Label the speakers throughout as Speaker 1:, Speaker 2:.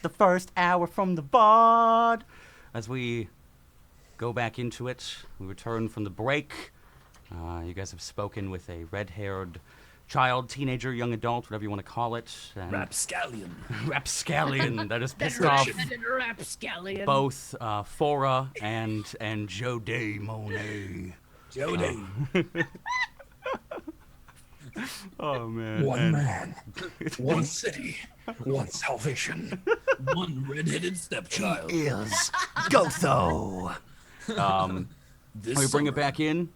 Speaker 1: The first hour from the VOD. As we go back into it, we return from the break. You guys have spoken with a red-haired child, teenager, young adult, whatever you want to call it.
Speaker 2: Rapscallion.
Speaker 1: Rapscallion that has pissed off both Fora and Joe Day Monet.
Speaker 2: Joe Day.
Speaker 1: Oh, man.
Speaker 2: One man, one city, one salvation, one red-headed stepchild.
Speaker 1: Is Gotho. We bring it back in.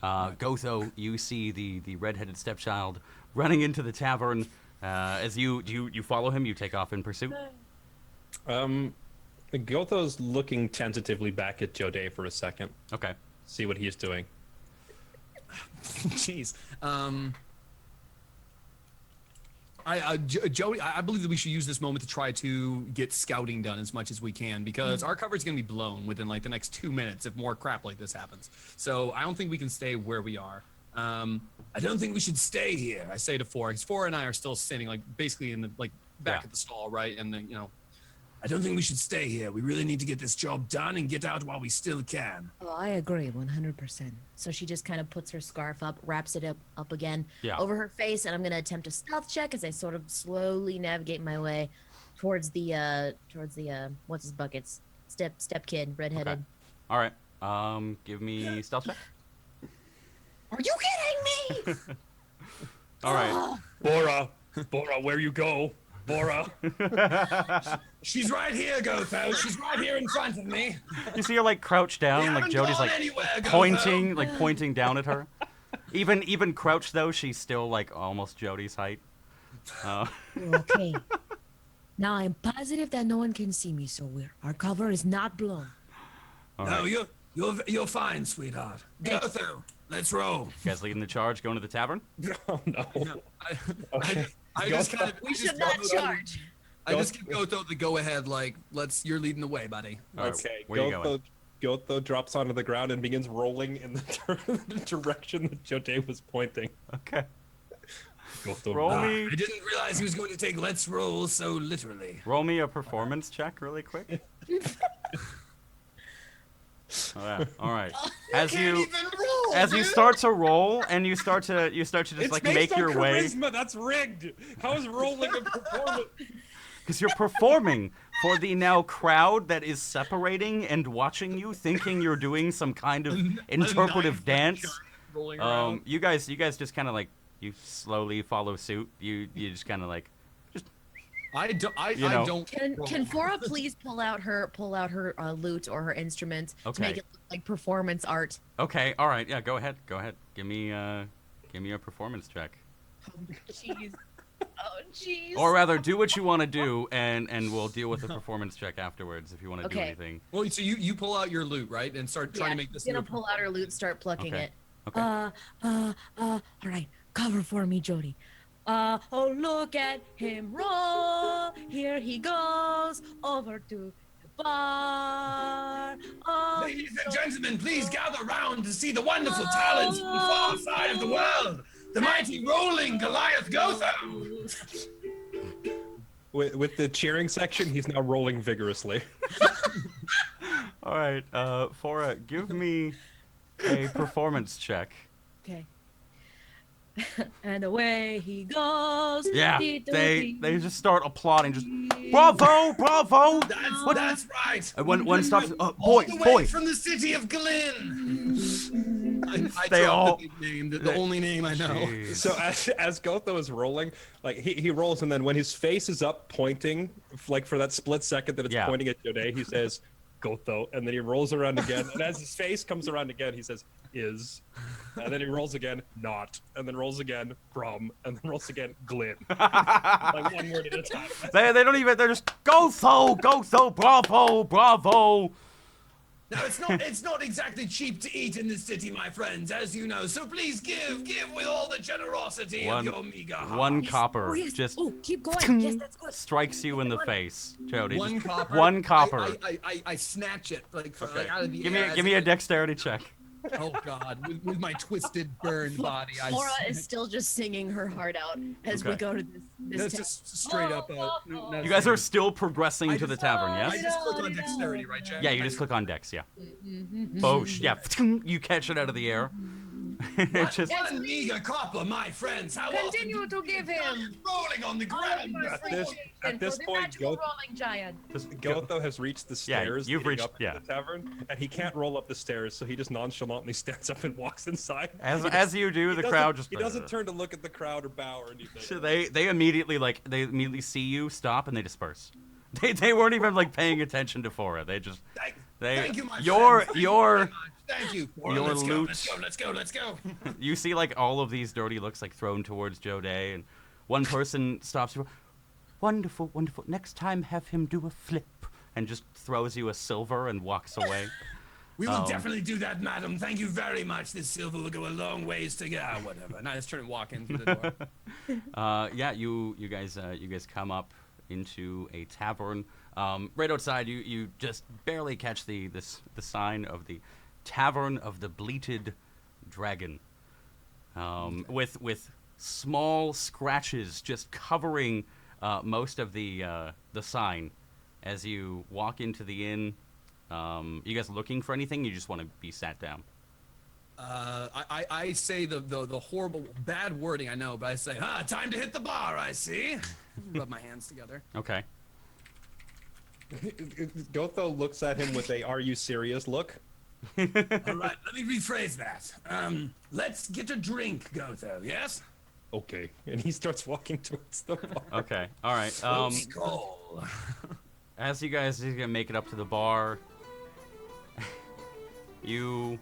Speaker 1: Gotho, you see the red-headed stepchild running into the tavern. As you follow him, you take off in pursuit.
Speaker 3: Gotho's looking tentatively back at Joday for a second.
Speaker 1: Okay.
Speaker 3: See what he's doing.
Speaker 2: Jeez. Jody, I believe that we should use this moment to try to get scouting done as much as we can, because our coverage is going to be blown within like the next 2 minutes if more crap like this happens. So I don't think we can stay where we are. I don't think we should stay here, I say to Four, because Four and I are still standing like basically in the back at the stall, right? And then, I don't think we should stay here. We really need to get this job done and get out while we still can.
Speaker 4: Oh, I agree 100%. So she just kind of puts her scarf up, wraps it up again over her face, and I'm going to attempt a stealth check as I sort of slowly navigate my way towards the what's his buckets? Step kid, redheaded.
Speaker 1: Okay. All right. Give me stealth check.
Speaker 4: Are you kidding me?
Speaker 1: All right.
Speaker 3: Bora, where you go? Bora.
Speaker 2: She's right here, Gotho. She's right here in front of me.
Speaker 1: You see her like crouched down, like Jody's like pointing down at her. Even crouched though, she's still like almost Jody's height.
Speaker 4: Okay. Now I'm positive that no one can see me, so our cover is not blown.
Speaker 2: No, you're fine, sweetheart. Gotho, let's roll.
Speaker 1: You guys leading the charge, going to the tavern?
Speaker 3: Oh no.
Speaker 2: I just kind of.
Speaker 4: We should not charge.
Speaker 2: I just give Gotho the go-ahead, like, you're leading the way, buddy.
Speaker 3: Okay,
Speaker 1: where you going?
Speaker 3: Gotho drops onto the ground and begins rolling in the direction that Joday was pointing.
Speaker 1: Okay.
Speaker 3: Gotho,
Speaker 1: Roll me.
Speaker 2: I didn't realize he was going to take let's roll so literally.
Speaker 1: Roll me a performance check really quick. Oh, yeah. All right. As you start to roll and you start to just like make your
Speaker 3: charisma.
Speaker 1: way.
Speaker 3: That's rigged. How is rolling a performance?
Speaker 1: Because you're performing for the now crowd that is separating and watching you, thinking you're doing some kind of interpretive dance. You guys just kind of like you slowly follow suit. You just kind of like.
Speaker 2: I don't.
Speaker 4: Can Fora please pull out her lute or her instrument to make it look like performance art?
Speaker 1: Okay, all right, yeah, go ahead. Give me a performance check.
Speaker 4: Jeez. Oh jeez.
Speaker 1: Or rather, do what you want to do, and we'll deal with the performance check afterwards if you want to do anything.
Speaker 2: Well, so you pull out your lute, right, and start trying to make this.
Speaker 4: She's gonna pull out her lute, start plucking it.
Speaker 1: Okay.
Speaker 4: All right, cover for me, Jody. Oh, look at him roll. Here he goes over to the bar. Oh,
Speaker 2: ladies and gentlemen, please gather round to see the wonderful talents from the far side of the world. The mighty rolling Goliath Gotho.
Speaker 3: With the cheering section, he's now rolling vigorously.
Speaker 1: All right, Fora, give me a performance check.
Speaker 4: Okay. And away he goes.
Speaker 1: Yeah, they just start applauding. Just bravo.
Speaker 2: That's right.
Speaker 1: And one stops.
Speaker 2: All
Speaker 1: Boy.
Speaker 2: the way from the city of Glen. I
Speaker 1: They all.
Speaker 2: The big name, the only name I know.
Speaker 1: Jeez.
Speaker 3: So as Gotho is rolling, like he rolls, and then when his face is up, pointing, like for that split second that it's pointing at Joday, he says, "Gotho," and then he rolls around again, and as his face comes around again, he says, "Is," and then he rolls again, "Not," and then rolls again, "From," and then rolls again, "Glyn." Like one word at a time.
Speaker 1: They don't even. They're just Gotho, bravo.
Speaker 2: Now it's not exactly cheap to eat in this city, my friends, as you know. So please give with all the generosity of your meager heart.
Speaker 1: One copper just
Speaker 4: keep going. Yes, that's good.
Speaker 1: strikes you in the face, Jody.
Speaker 2: One copper.
Speaker 1: One copper.
Speaker 2: I snatch it out of the
Speaker 1: Give
Speaker 2: air.
Speaker 1: me a dexterity check.
Speaker 2: Oh God, with my twisted, burned body,
Speaker 4: Flora is still just singing her heart out as we go to this.
Speaker 2: That's just straight up.
Speaker 1: You guys are still progressing to the tavern, yes?
Speaker 2: I just click on dexterity, right, Jack?
Speaker 1: Yeah, you just click on dex, yeah. Boosh, yeah. You catch it out of the air.
Speaker 2: What a meager copper, my friends. How
Speaker 4: Continue to give him
Speaker 2: rolling on the ground.
Speaker 3: At this point, Gotho has reached the stairs.
Speaker 1: You've reached
Speaker 3: up to the tavern, and he can't roll up the stairs, so he just nonchalantly stands up and walks inside.
Speaker 1: As you do, the crowd just.
Speaker 3: He doesn't turn to look at the crowd or bow or anything.
Speaker 1: So they immediately see you stop and they disperse. They weren't even like paying attention to Fora. They just
Speaker 2: thank you, my
Speaker 1: your
Speaker 2: thank you.
Speaker 1: Your loot.
Speaker 2: Let's go.
Speaker 1: You see like all of these dirty looks like thrown towards Joe Day, and one person stops you. Wonderful. Next time have him do a flip, and just throws you a silver and walks away.
Speaker 2: We will definitely do that, madam. Thank you very much. This silver will go a long ways to go. Whatever. And I just turn and walk in through the door.
Speaker 1: Yeah, you guys come up into a tavern. Right outside, you just barely catch the sign of the Tavern of the Bleated Dragon, with small scratches just covering most of the sign. As you walk into the inn, you guys looking for anything? You just want to be sat down?
Speaker 2: I say the horrible, bad wording, I know, but I say, time to hit the bar, I see. Rub my hands together.
Speaker 1: Okay.
Speaker 3: Gotho looks at him with a "Are you serious?" look.
Speaker 2: All right, let me rephrase that. Let's get a drink, Gotho, yes?
Speaker 3: Okay. And he starts walking towards the bar.
Speaker 1: Okay, all right.
Speaker 2: Skull.
Speaker 1: As you guys make it up to the bar, is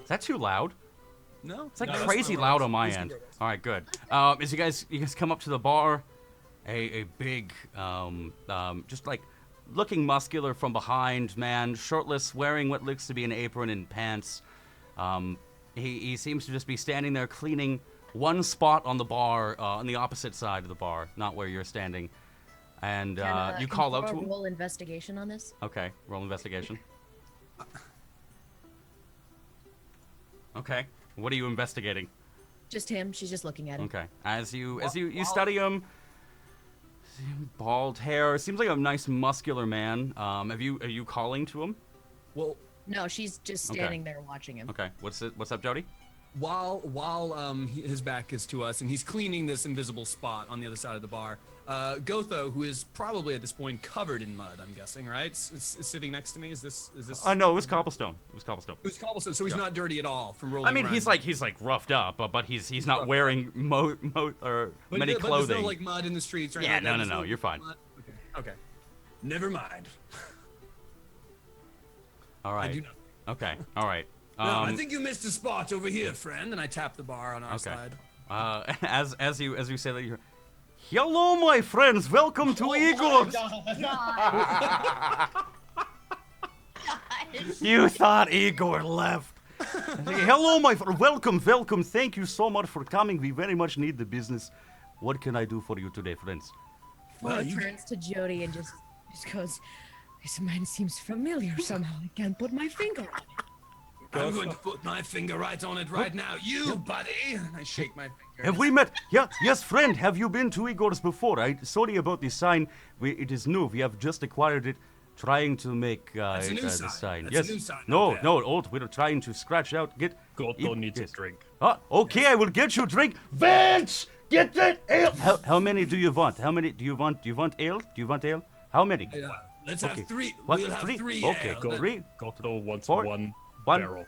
Speaker 1: that too loud?
Speaker 2: No.
Speaker 1: It's like crazy loud on my end. All right, good. As you guys come up to the bar, a big, just like looking muscular from behind man, shirtless, wearing what looks to be an apron and pants. He seems to just be standing there cleaning one spot on the bar, on the opposite side of the bar, not where you're standing. And you call out to him.
Speaker 4: Roll investigation on this.
Speaker 1: Okay, roll investigation. Okay, what are you investigating?
Speaker 4: Just him. She's just looking at him.
Speaker 1: Okay, as you study him, bald hair, seems like a nice muscular man. Are you calling to him?
Speaker 2: Well,
Speaker 4: no, she's just standing there watching him.
Speaker 1: Okay, what's up, Jody?
Speaker 2: While his back is to us and he's cleaning this invisible spot on the other side of the bar, Gotho, who is probably at this point covered in mud, I'm guessing, right? Is sitting next to me. Is this?
Speaker 1: No, it was cobblestone. It was cobblestone.
Speaker 2: So he's not dirty at all from rolling.
Speaker 1: I mean,
Speaker 2: around.
Speaker 1: he's like roughed up, but he's not wearing many clothing.
Speaker 2: But there's no like mud in the streets, right?
Speaker 1: Yeah, no, you're fine.
Speaker 2: Okay. Never mind.
Speaker 1: All right.
Speaker 2: I do not.
Speaker 1: Okay. All right.
Speaker 2: No, I think you missed a spot over here, friend. And I tap the bar on our side.
Speaker 1: As you say that, you're. Hello, my friends. Welcome to Igor's. You thought Igor left. Hello, my friend. Welcome. Thank you so much for coming. We very much need the business. What can I do for you today, friends?
Speaker 4: Well, he turns to Jody and just goes, "This man seems familiar somehow. I can't put my finger on it."
Speaker 2: I'm going to put my finger right on it right now. You, buddy. And I shake my finger.
Speaker 1: Have we met? Yeah, yes, friend. Have you been to Igor's before? Sorry about this sign. It is new. We have just acquired it, trying to make
Speaker 2: That's a new
Speaker 1: the
Speaker 2: sign.
Speaker 1: That's
Speaker 2: yes.
Speaker 1: A new
Speaker 2: sign
Speaker 1: no, old. We're trying to scratch out.
Speaker 3: Gotho needs a drink.
Speaker 1: Okay, I will get you a drink. Vince, get that ale. How many do you want? How many do you want? Do you want ale? How many?
Speaker 2: Let's have three.
Speaker 1: What?
Speaker 2: We'll have three.
Speaker 1: Okay,
Speaker 2: ale.
Speaker 1: three.
Speaker 3: Gotho wants
Speaker 1: Four.
Speaker 3: one
Speaker 1: One.
Speaker 3: barrel.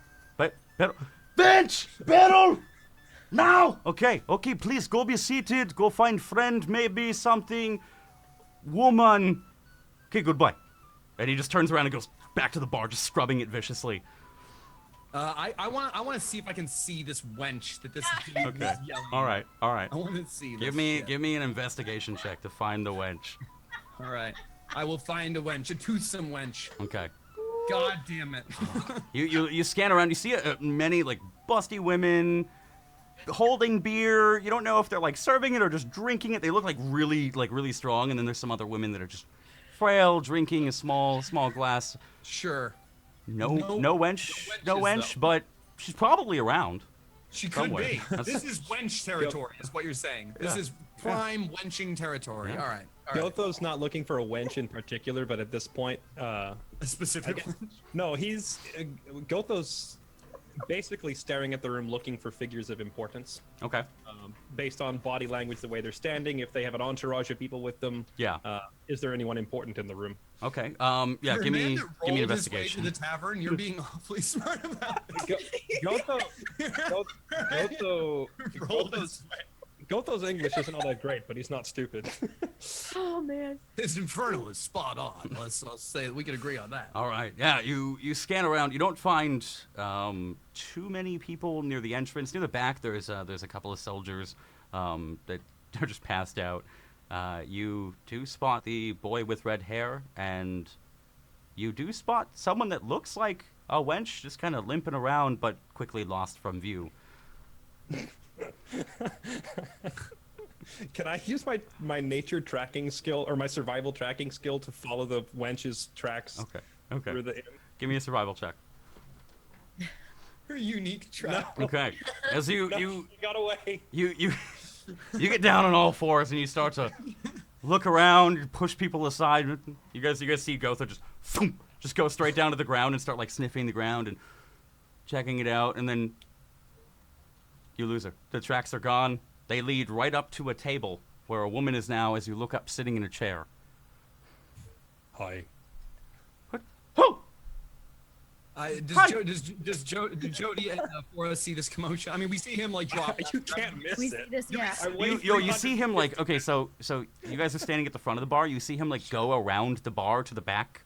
Speaker 1: Barrel. Bench! Barrel! Now! Okay, please go be seated. Go find friend, maybe something. Woman. Okay, goodbye. And he just turns around and goes back to the bar, just scrubbing it viciously.
Speaker 2: I want to see if I can see this wench that this dude is yelling.
Speaker 1: All right.
Speaker 2: I want to see.
Speaker 1: Give me an investigation check to find the wench.
Speaker 2: All right. I will find a wench, a toothsome wench.
Speaker 1: Okay.
Speaker 2: God damn it.
Speaker 1: You scan around. You see many like busty women holding beer. You don't know if they're like serving it or just drinking it. They look like really strong. And then there's some other women that are just frail, drinking a small glass.
Speaker 2: Sure.
Speaker 1: No wench, but She's probably around.
Speaker 2: She could
Speaker 1: somewhere.
Speaker 2: be. This is wench territory, is what you're saying. This is prime wenching territory.
Speaker 1: Yeah.
Speaker 2: All right.
Speaker 3: Gotho's not looking for a wench in particular, but at this point,
Speaker 2: A specific wench?
Speaker 3: no, he's Gotho's basically staring at the room, looking for figures of importance.
Speaker 1: Okay.
Speaker 3: Based on body language, the way they're standing, if they have an entourage of people with them.
Speaker 1: Yeah.
Speaker 3: Is there anyone important in the room?
Speaker 1: Okay. Yeah. Give me an investigation.
Speaker 2: To the tavern. You're being awfully smart about it.
Speaker 3: Gotho's English isn't all that great, but he's not stupid.
Speaker 4: Oh man.
Speaker 2: His infernal is spot on. Let's say we can agree on that.
Speaker 1: All right. Yeah. You scan around. You don't find too many people near the entrance. Near the back, there's a couple of soldiers that are just passed out. You do spot the boy with red hair, and you do spot someone that looks like a wench, just kind of limping around, but quickly lost from view.
Speaker 3: Can I use my nature tracking skill or my survival tracking skill to follow the wench's tracks?
Speaker 1: Okay.
Speaker 3: Through the...
Speaker 1: Give me a survival check.
Speaker 2: Her unique trap.
Speaker 1: Okay. As you
Speaker 3: got away.
Speaker 1: You get down on all fours and you start to look around, you push people aside. You guys see Gotho just go straight down to the ground and start like sniffing the ground and checking it out, and then you lose her. The tracks are gone. They lead right up to a table where a woman is now, as you look up, sitting in a chair.
Speaker 3: Hi.
Speaker 1: What? Who?
Speaker 2: Does Jody and Forrest see this commotion? I mean, we see him like drop.
Speaker 3: You can't miss
Speaker 4: We
Speaker 3: it.
Speaker 4: see this, yeah.
Speaker 1: You see him like, okay, so you guys are standing at the front of the bar. You see him like go around the bar to the back,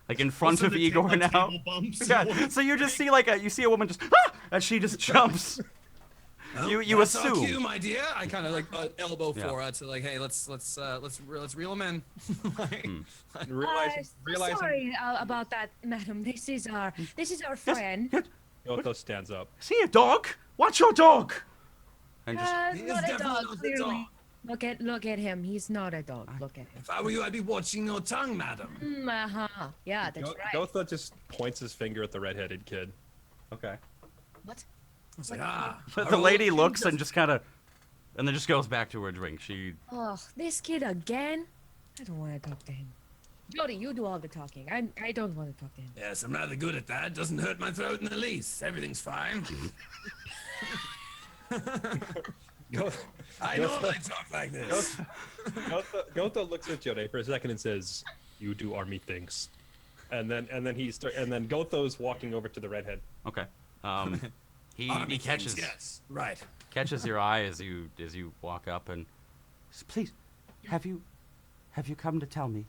Speaker 1: like in front of Igor now. Yeah. So you just see you see a woman just and she just jumps. You assume.
Speaker 2: Cue, my dear. I kind of like elbow Fora to like, hey, let's reel him in.
Speaker 3: Realize
Speaker 4: sorry about that, madam. This is our friend.
Speaker 3: Gotho stands up.
Speaker 1: See a dog? Watch your dog. And just
Speaker 4: Not a dog, clearly. Look at him. He's not a dog. Look at him.
Speaker 2: If I were you, I'd be watching your tongue, madam.
Speaker 4: Yeah, that's right.
Speaker 3: Gotho just points his finger at the redheaded kid.
Speaker 1: okay.
Speaker 4: What?
Speaker 2: I was like,
Speaker 1: The lady looks and just kind of, and then just goes back to her drink.
Speaker 4: Oh, this kid again? I don't want to talk to him. Jody, you do all the talking. I don't want to talk to him.
Speaker 2: Yes, I'm rather good at that. Doesn't hurt my throat in the least. Everything's fine. I know I talk like this.
Speaker 3: Gotho looks at Jode for a second and says, "You do army things," and then Gotho's walking over to the redhead.
Speaker 1: Okay. He catches catches your eye as you walk up and says, please, have you come to tell me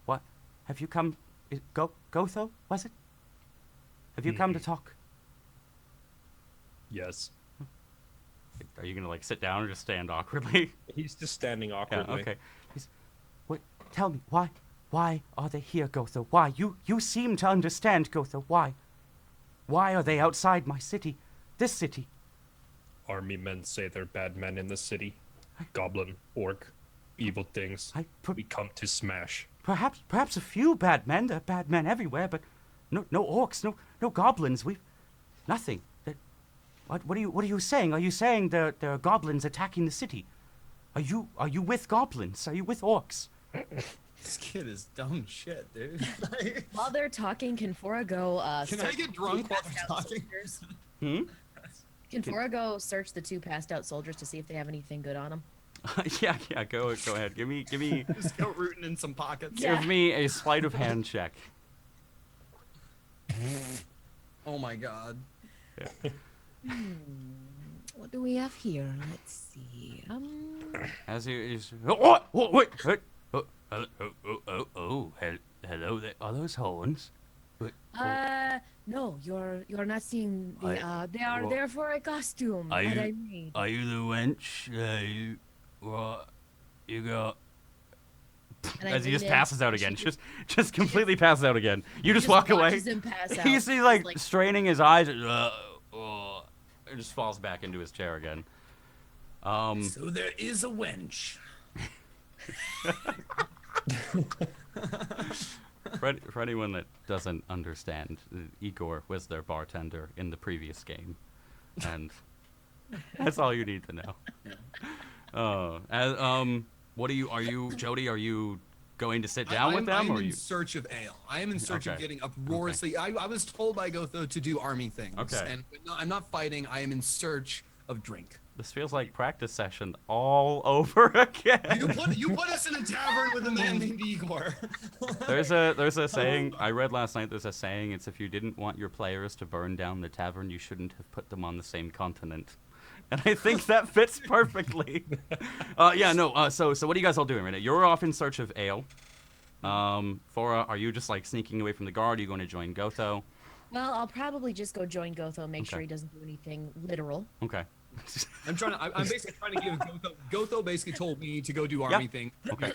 Speaker 1: what have you come Gotho, was it? Have you come to talk?
Speaker 3: Yes.
Speaker 1: Are you gonna like sit down or just stand awkwardly?
Speaker 3: He's just standing awkwardly.
Speaker 1: Yeah, okay. Wait, tell me why are they here, Gotho? Why? You seem to understand, Gotho. Why are they outside my city? This city.
Speaker 3: Army men say they're bad men in the city. Goblin, orc, evil things. We come to smash.
Speaker 1: Perhaps a few bad men. There are bad men everywhere, but no orcs, no goblins. We've nothing. What are you saying? Are you saying there are goblins attacking the city? Are you with goblins? Are you with orcs?
Speaker 2: This kid is dumb shit, dude.
Speaker 4: While they're talking, can Fora go
Speaker 2: Can I get drunk while they're talking?
Speaker 4: Can Fora go search the two passed out soldiers to see if they have anything good on them?
Speaker 1: Yeah, go ahead. Give me
Speaker 2: Just go rooting in some pockets.
Speaker 1: give me a sleight of hand check.
Speaker 2: Oh my god.
Speaker 1: Yeah.
Speaker 4: What do we have here? Let's see.
Speaker 1: As wait. Hello there. Are those horns?
Speaker 4: No, you're not seeing the. They are there for a costume that I made.
Speaker 1: Are you the wench? What? You got. As he just passes out again, just completely passes out again. You just walk away.
Speaker 4: Him pass out.
Speaker 1: He's like straining his eyes. And just falls back into his chair again.
Speaker 2: So there is a wench.
Speaker 1: For anyone that doesn't understand, Igor was their bartender in the previous game, and that's all you need to know. What are you, Jody? Are you going to sit down with them?
Speaker 2: I'm
Speaker 1: or are
Speaker 2: in
Speaker 1: you
Speaker 2: search of ale. I am in search of
Speaker 1: Okay.
Speaker 2: getting uproariously. I was told by Gotho to do army things.
Speaker 1: Okay.
Speaker 2: And no, I'm not fighting. I am in search of drink.
Speaker 1: This feels like practice session all over again.
Speaker 2: You put us in a tavern with a man named Igor.
Speaker 1: There's a saying I read last night. There's a saying. It's if you didn't want your players to burn down the tavern, you shouldn't have put them on the same continent. And I think that fits perfectly. So what are you guys all doing right now? You're off in search of ale. Fora, are you just like sneaking away from the guard? Are you going to join Gotho?
Speaker 4: Well, I'll probably just go join Gotho, make sure he doesn't do anything literal.
Speaker 1: Okay.
Speaker 2: I'm basically trying to give Gotho basically told me to go do army thing.
Speaker 1: Okay.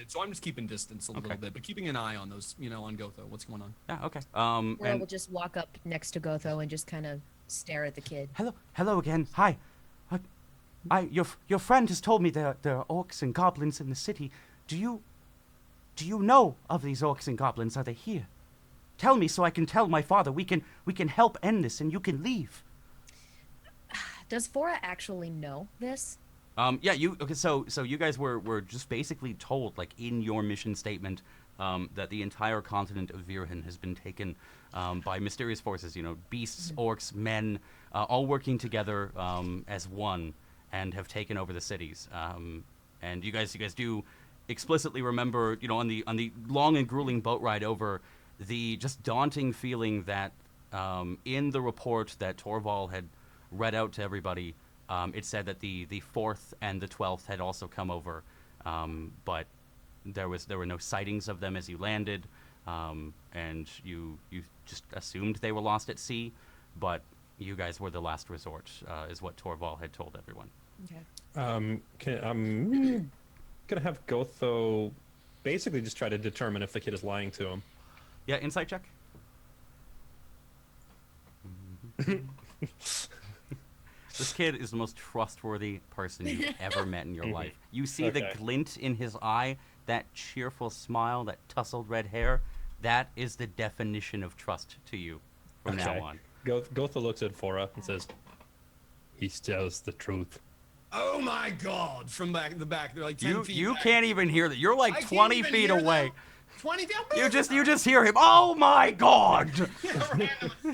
Speaker 2: So I'm just keeping distance a little bit, but keeping an eye on those, on Gotho. What's going on?
Speaker 1: Yeah. Okay.
Speaker 4: Or we'll just walk up next to Gotho and just kind of stare at the kid.
Speaker 1: Hello again. Hi. Your friend has told me there are orcs and goblins in the city. Do you know of these orcs and goblins? Are they here? Tell me so I can tell my father. We can help end this, and you can leave.
Speaker 4: Does Fora actually know this?
Speaker 1: Yeah. So you guys were just basically told, like in your mission statement, that the entire continent of Virhin has been taken by mysterious forces. Beasts, orcs, men, all working together as one, and have taken over the cities. And you guys do explicitly remember, on the long and grueling boat ride over, the just daunting feeling that in the report that Torval had read out to everybody, it said that the 4th and the 12th had also come over, but there were no sightings of them as you landed, and you just assumed they were lost at sea, but you guys were the last resort, is what Torval had told everyone.
Speaker 4: Okay.
Speaker 3: I'm gonna have Gotho basically just try to determine if the kid is lying to him.
Speaker 1: Yeah, insight check. This kid is the most trustworthy person you've ever met in your life. You see the glint in his eye, that cheerful smile, that tousled red hair. That is the definition of trust to you from now on.
Speaker 3: Gotho looks at Fora and says, "He tells the truth."
Speaker 2: Oh my God! From the back, they're like 10 feet
Speaker 1: You
Speaker 2: back.
Speaker 1: can't even hear that. You're like 20 feet away.
Speaker 2: 20 feet.
Speaker 1: You just hear him. Oh my God!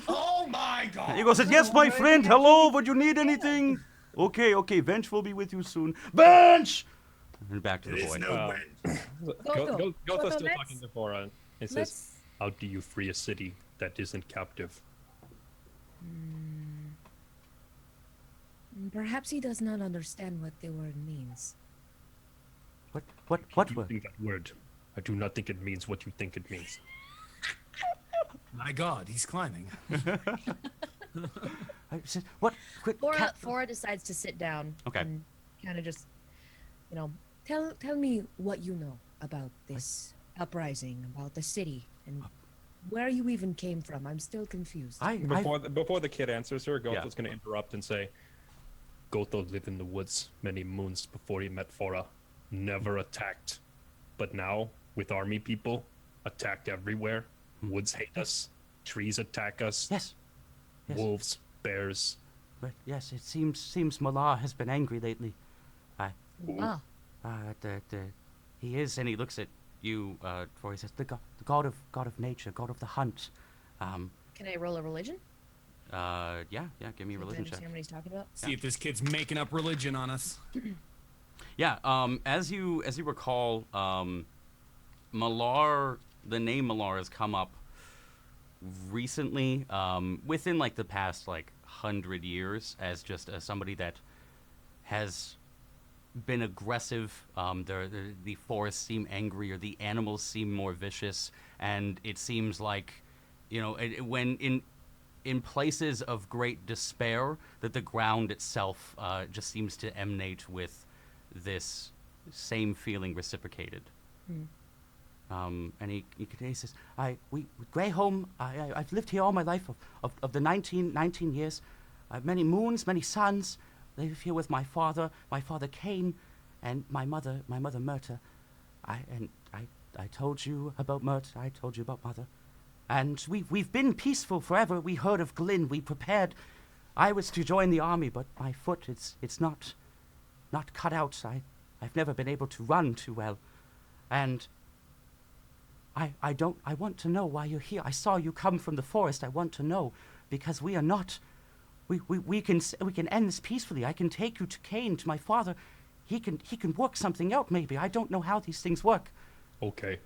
Speaker 2: Oh my God!
Speaker 1: He goes, "Yes, my friend. Hello. Would you need anything?" Okay. Bench will be with you soon. Bench. And back to the boy.
Speaker 3: Gotho's still talking to Fora. He says, "How do you free a city that isn't captive?"
Speaker 4: Perhaps he does not understand what the word means.
Speaker 1: What
Speaker 3: Do you
Speaker 1: word?
Speaker 3: think that word? I do not think it means what you think it means.
Speaker 2: My God, he's climbing.
Speaker 1: I said, what?
Speaker 4: Fora decides to sit down.
Speaker 1: Okay.
Speaker 4: And kind of just, tell me what you know about this uprising, about the city, and where you even came from. I'm still confused.
Speaker 3: Before the kid answers her, Gotho's going to interrupt and say, "Gotho lived in the woods many moons before he met Fora. Never attacked. But now, with army people, attacked everywhere. Woods hate us. Trees attack us.
Speaker 1: Yes.
Speaker 3: Wolves, bears."
Speaker 1: But yes, it seems Malar has been angry lately. He is, and he looks at you. For he says, the god of nature, god of the hunt.
Speaker 4: Can I roll a religion?
Speaker 1: Yeah. Give me a religion check.
Speaker 4: Understand what he's talking about?
Speaker 2: See if this kid's making up religion on us.
Speaker 1: Yeah. As you recall, Malar, the name Malar has come up recently, within like the past 100 years, as just somebody that has been aggressive. The forests seem angrier, the animals seem more vicious, and it seems like, when in places of great despair, that the ground itself just seems to emanate with this same feeling reciprocated. And he says, Greyholm, I've lived here all my life of the 19 years. Many moons, many suns. I live here with my father Cain, and my mother Myrta. I told you about Mert. I told you about Mother. And we've been peaceful forever. We heard of Glyn. We prepared. I was to join the army, but my foot, it's not cut out. I've never been able to run too well. And I want to know why you're here. I saw you come from the forest. I want to know, because we are not. We can end this peacefully. I can take you to Cain, to my father. He can work something out, maybe. I don't know how these things work.
Speaker 3: Okay.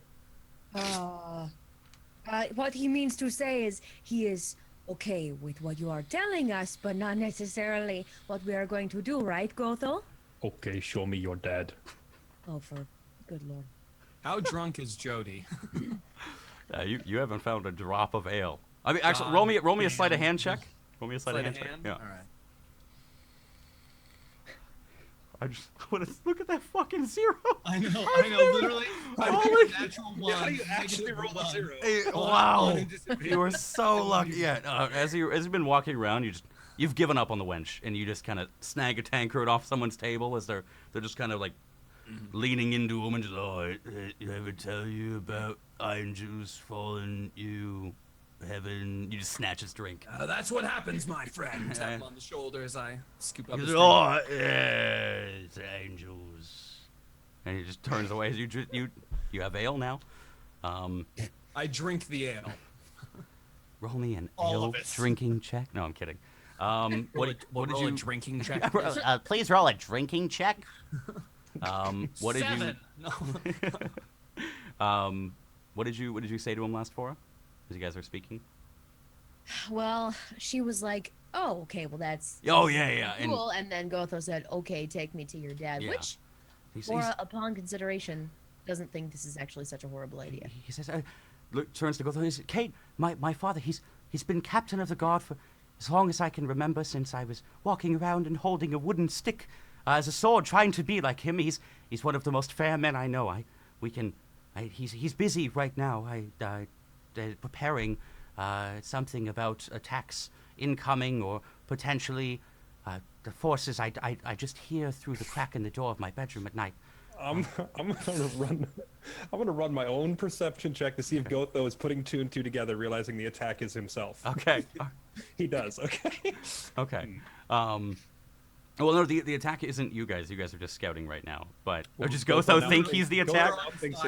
Speaker 4: What he means to say is he is okay with what you are telling us, but not necessarily what we are going to do, right, Gotho?
Speaker 3: Okay, show me your dad.
Speaker 4: Oh, for good lord.
Speaker 2: How drunk is Jody?
Speaker 1: You haven't found a drop of ale. I mean, actually, roll me a sleight of hand check. Roll me a sleight of hand check. Yeah.
Speaker 2: All right.
Speaker 1: I just want to look at that fucking zero.
Speaker 2: I know, literally. Natural one.
Speaker 3: How do you actually roll a 0?
Speaker 1: Hey, wow, you were so lucky. Yeah, as you've been walking around, you've given up on the wench, and you just kind of snag a tankard off someone's table as they're just kind of like leaning into them and just, I ever tell you about angels falling you heaven? You just snatch his drink.
Speaker 2: That's what happens, my friend. Tap him on the shoulder as I scoop up his
Speaker 1: He's
Speaker 2: drink.
Speaker 1: oh, yeah, it's angels. And he just turns away. You have ale now.
Speaker 2: I drink the ale.
Speaker 1: Roll me an
Speaker 2: All
Speaker 1: ale
Speaker 2: of it.
Speaker 1: drinking check. No, I'm kidding. What did you?
Speaker 2: drinking check?
Speaker 1: Please roll a drinking check. What did
Speaker 2: 7. No.
Speaker 1: you? What did you say to him last Fora? As you guys were speaking.
Speaker 4: Well, she was like, oh, okay, well, that's
Speaker 1: Oh yeah.
Speaker 4: cool. And then Gotho said, okay, take me to your dad,
Speaker 1: Yeah.
Speaker 4: which,
Speaker 1: He's,
Speaker 4: Fora, upon consideration, doesn't think this is actually such a horrible idea.
Speaker 1: he says, turns to Gotho. He says, Kate, my father, he's been captain of the guard for as long as I can remember, since I was walking around and holding a wooden stick as a sword, trying to be like him. He's one of the most fair men I know. He's busy right now. Preparing something about attacks incoming or potentially the forces. I just hear through the crack in the door of my bedroom at night.
Speaker 3: I'm gonna run my own perception check to see if Gotho is putting 2 and 2 together, realizing the attack is himself.
Speaker 1: Okay.
Speaker 3: He does. Okay.
Speaker 1: Okay. Well, no, the attack isn't you guys. You guys are just scouting right now. But or just Gotho think he's the attack.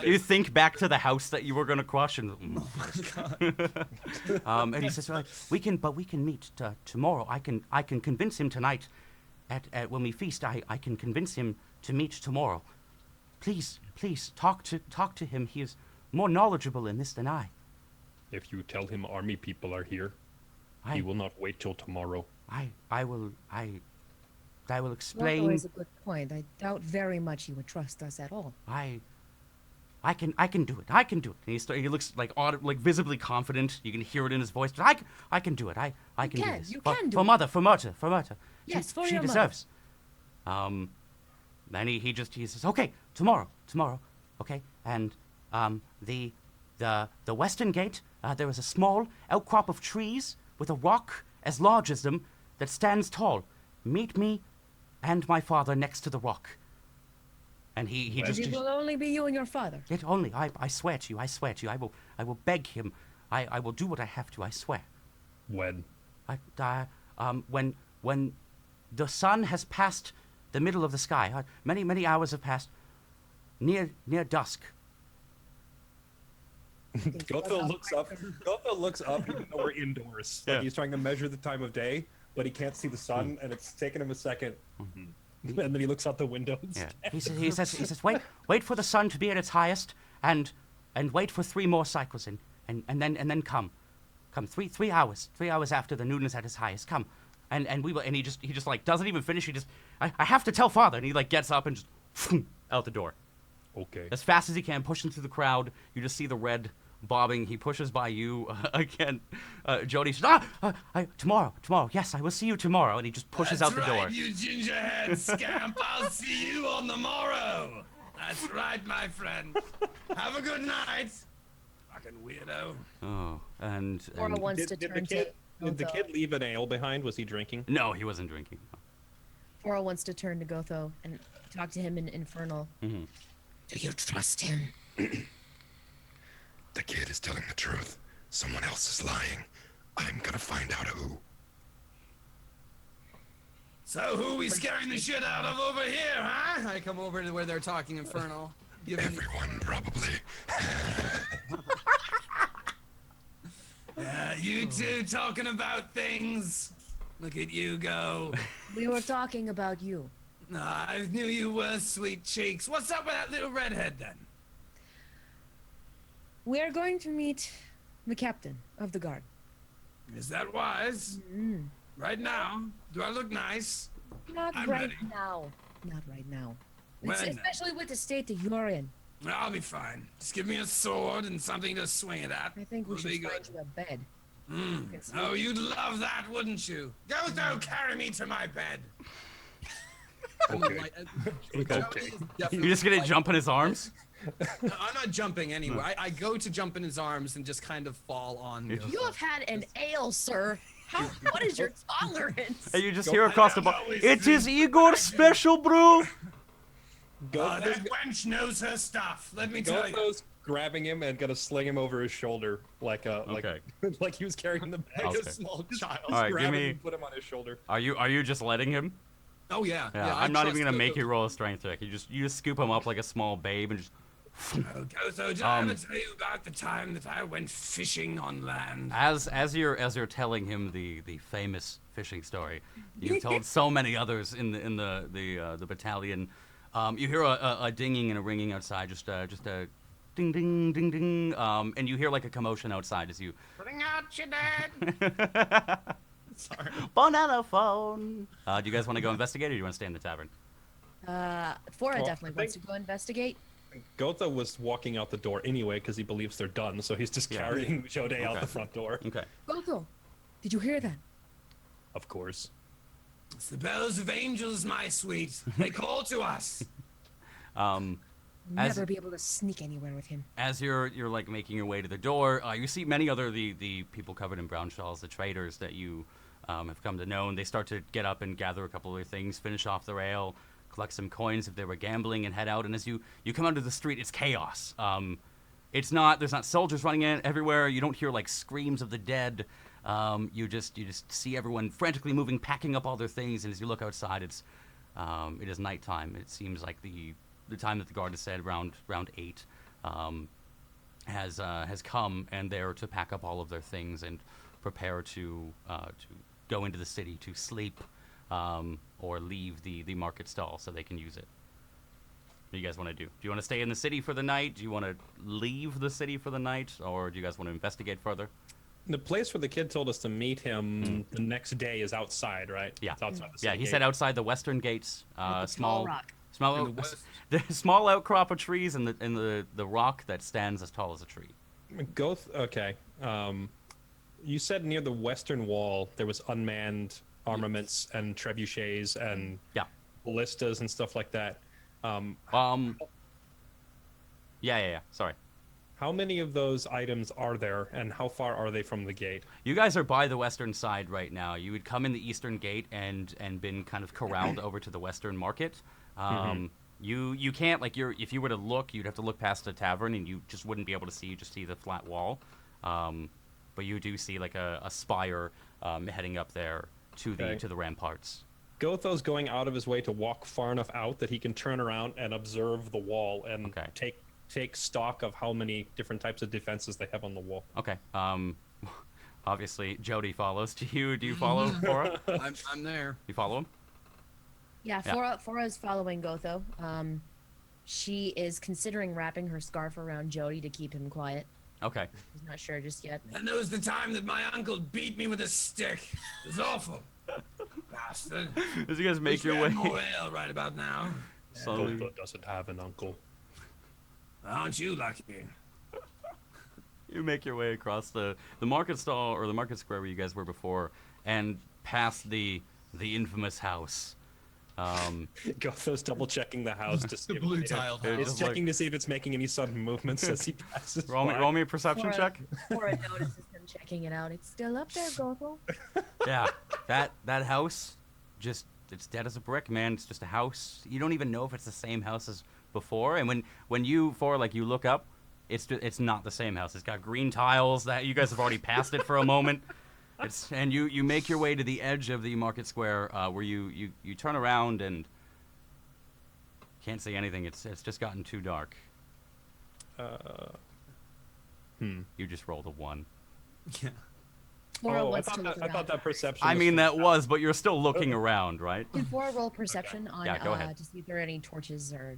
Speaker 1: You think back to the house that you were gonna crush, and and he says, "We can meet tomorrow. I can convince him tonight, at when we feast. I can convince him to meet tomorrow. Please, talk to him. He is more knowledgeable in this than I.
Speaker 3: If you tell him army people are here, he will not wait till tomorrow.
Speaker 1: I will
Speaker 4: Gotho
Speaker 1: explain.
Speaker 4: is a good point. I doubt very much he would trust us at all.
Speaker 1: I can do it. I can do it. And he looks like visibly confident. You can hear it in his voice. But I can do it. I can do this.
Speaker 4: You can do
Speaker 1: for
Speaker 4: it.
Speaker 1: Mother.
Speaker 4: Yes, for
Speaker 1: she
Speaker 4: your
Speaker 1: deserves. Then he says, okay, tomorrow, okay, and the western gate. There is a small outcrop of trees with a rock as large as them that stands tall. Meet me and my father next to the rock. And he just.
Speaker 4: It will only be you and your father.
Speaker 1: It only. I swear to you. I will beg him. I will do what I have to. I swear.
Speaker 3: When?
Speaker 1: When the sun has passed the middle of the sky, many hours have passed, near dusk.
Speaker 3: Gotho looks up even though we're indoors. Like he's trying to measure the time of day, but he can't see the sun, and it's taken him a second. And then he looks out the window.
Speaker 1: Yeah. He says, wait for the sun to be at its highest, and wait for 3 more cycles, and then come 3 hours after the noon is at its highest. Come, and we will. And he just like doesn't even finish. He just I have to tell father, and he like gets up and just out the door.
Speaker 3: Okay.
Speaker 1: As fast as he can, pushing through the crowd. You just see the red bobbing. He pushes by you again. Jody says, tomorrow. Yes, I will see you tomorrow. And he just pushes out the door.
Speaker 2: You gingerhead scamp. I'll see you on the morrow. That's right, my friend. Have a good night. Fucking weirdo.
Speaker 1: Oh, and
Speaker 4: Fora wants to turn to
Speaker 3: Did the kid leave an ale behind? Was he drinking?
Speaker 1: no, he wasn't drinking.
Speaker 4: Fora wants to turn to Gotho and talk to him in Infernal.
Speaker 1: Mm-hmm.
Speaker 4: Do you trust him?
Speaker 5: The kid is telling the truth. Someone else is lying. I'm gonna find out who.
Speaker 2: So who we scaring the shit out of over here, huh? I come over to where they're talking Infernal.
Speaker 5: Everyone, probably.
Speaker 2: You two talking about things. Look at you go.
Speaker 4: We were talking about you.
Speaker 2: I knew you were sweet cheeks. What's up with that little redhead then?
Speaker 4: We're going to meet the captain of the guard.
Speaker 2: Is that wise? Right now? Do I look nice?
Speaker 4: Not
Speaker 2: I'm
Speaker 4: right
Speaker 2: ready.
Speaker 4: now. Not right now.
Speaker 2: When then?
Speaker 4: Especially with the state that you're in.
Speaker 2: I'll be fine. Just give me a sword and something to swing it at.
Speaker 4: I think we
Speaker 2: We'll
Speaker 4: should
Speaker 2: be
Speaker 4: find
Speaker 2: good.
Speaker 4: you a bed.
Speaker 2: Oh, you'd love that, wouldn't you? Go, carry me to my bed.
Speaker 3: Okay.
Speaker 1: You're just gonna jump in his arms?
Speaker 2: I'm not jumping anywhere. I go to jump in his arms and just kind of fall on.
Speaker 4: You have had an ale, sir. What is your tolerance?
Speaker 1: And you just hear across the bar, "It is Igor's special brew."
Speaker 2: That wench knows her stuff. Let me tell you.
Speaker 3: Gotho's grabbing him and gonna sling him over his shoulder like like he was carrying the bag.
Speaker 1: Okay.
Speaker 2: A small child.
Speaker 1: All right,
Speaker 3: Grab
Speaker 1: give
Speaker 3: him
Speaker 1: me.
Speaker 3: and put him on his shoulder.
Speaker 1: Are you just letting him?
Speaker 2: Oh yeah.
Speaker 1: Yeah, I'm not even gonna make you roll a strength check. You just scoop him up like a small babe and just.
Speaker 2: So did I ever tell you about the time that I went fishing on land?
Speaker 1: As you're telling him the famous fishing story, you've told so many others in the battalion. You hear a dinging and a ringing outside, just a ding ding ding ding, and you hear like a commotion outside as you.
Speaker 2: Bring out your dad. Sorry.
Speaker 1: Banana phone. Do you guys want to go investigate, or do you want to stay in the tavern?
Speaker 4: Fora definitely wants to go investigate.
Speaker 3: Gotha was walking out the door anyway because he believes they're done, so he's just carrying Jode out the front door.
Speaker 1: Okay.
Speaker 4: Gotho, did you hear that?
Speaker 3: Of course.
Speaker 2: It's the bells of angels, my sweet. They call to us.
Speaker 4: Never be able to sneak anywhere with him.
Speaker 1: As you're like making your way to the door, you see many other the people covered in brown shawls, the traders that you have come to know, and they start to get up and gather a couple of their things, finish off their ale, collect some coins if they were gambling, and head out. And as you come out of the street, it's chaos. There's not soldiers running in everywhere. You don't hear like screams of the dead. You just see everyone frantically moving, packing up all their things. And as you look outside, it is nighttime. It seems like the time that the guard has said, around 8, has come, and they're to pack up all of their things and prepare to go into the city to sleep, or leave the market stall so they can use it. What do you guys want to do? Do you want to stay in the city for the night? Do you want to leave the city for the night, or do you guys want to investigate further?
Speaker 3: The place where the kid told us to meet him the next day is outside, right?
Speaker 1: Yeah.
Speaker 3: It's outside the city
Speaker 1: Yeah, he
Speaker 3: gate.
Speaker 1: said outside the western gates. Small
Speaker 4: rock.
Speaker 1: the small outcrop of trees and the rock that stands as tall as a tree.
Speaker 3: Okay. You said near the western wall there was unmanned armaments and trebuchets and ballistas and stuff like that.
Speaker 1: Yeah. Sorry.
Speaker 3: How many of those items are there, and how far are they from the gate?
Speaker 1: You guys are by the western side right now. You would come in the eastern gate and been kind of corralled over to the western market. You can't, like, if you were to look, you'd have to look past the tavern, and you just wouldn't be able to see. You just see the flat wall. But you do see like a spire heading up there to the ramparts.
Speaker 3: Gotho's going out of his way to walk far enough out that he can turn around and observe the wall and take stock of how many different types of defenses they have on the wall.
Speaker 1: Okay. Obviously, Jody follows. Do you follow Fora?
Speaker 2: I'm there.
Speaker 1: You follow him?
Speaker 4: Yeah, Fora is following Gotho. She is considering wrapping her scarf around Jody to keep him quiet.
Speaker 1: Okay.
Speaker 4: He's not sure just yet.
Speaker 2: And there was the time that my uncle beat me with a stick. It was awful. Bastard.
Speaker 1: As you guys make your way.
Speaker 2: Well, right about now.
Speaker 3: Gotho doesn't have an uncle.
Speaker 2: Aren't you lucky?
Speaker 1: You make your way across the market stall or the market square where you guys were before, and past the infamous house.
Speaker 3: Gotho's double checking the house to see
Speaker 2: The blue-tiled house.
Speaker 3: He's checking to see if it's making any sudden movements as he passes.
Speaker 1: Roll me a perception check.
Speaker 4: Fora notices him checking it out. It's still up there, Gotho.
Speaker 1: Yeah, that house, it's dead as a brick, man. It's just a house. You don't even know if it's the same house as before. And when you look up, it's not the same house. It's got green tiles that you guys have already passed it for a moment. And you make your way to the edge of the market square where you turn around and can't see anything. It's just gotten too dark. You just rolled a 1.
Speaker 2: Yeah.
Speaker 3: I thought that perception.
Speaker 1: I mean that was, but you're still looking around, right?
Speaker 4: Can Flora roll perception on
Speaker 1: Yeah, go ahead.
Speaker 4: to see if there are any torches or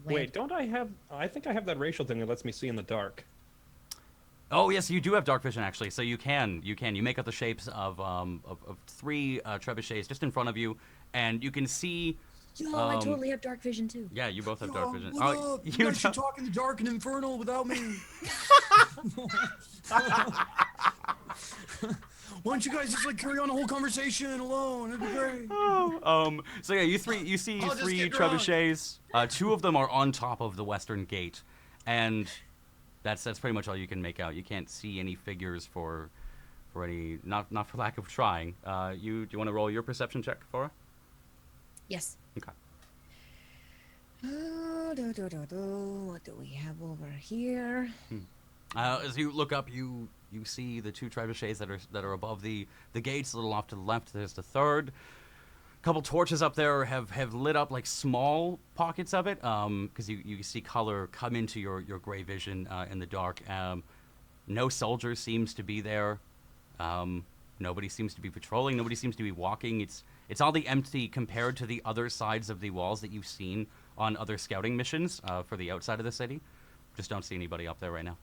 Speaker 3: Wait, don't I have? I think I have that racial thing that lets me see in the dark.
Speaker 1: Oh yes, you do have dark vision actually. So you make out the shapes of 3 trebuchets just in front of you, and you can see.
Speaker 4: Yo, I totally have dark vision too.
Speaker 1: Yeah, you both have dark vision.
Speaker 2: Oh, you guys should talk in the dark and infernal without me. Why don't you guys just like carry on the whole conversation alone? It'd be great.
Speaker 1: So yeah, you see 3 trebuchets. 2 of them are on top of the western gate, and that's pretty much all you can make out. You can't see any figures for any not for lack of trying. Do you want to roll your perception check, Flora?
Speaker 4: Yes.
Speaker 1: Okay.
Speaker 4: What do we have over here?
Speaker 1: As you look up, you see the 2 trebuchets that are above the gates. A little off to the left, there's the 3rd. A couple torches up there have lit up like small pockets of it, because you see color come into your gray vision in the dark. No soldier seems to be there. Nobody seems to be patrolling. Nobody seems to be walking. It's oddly empty compared to the other sides of the walls that you've seen on other scouting missions for the outside of the city. Just don't see anybody up there right now.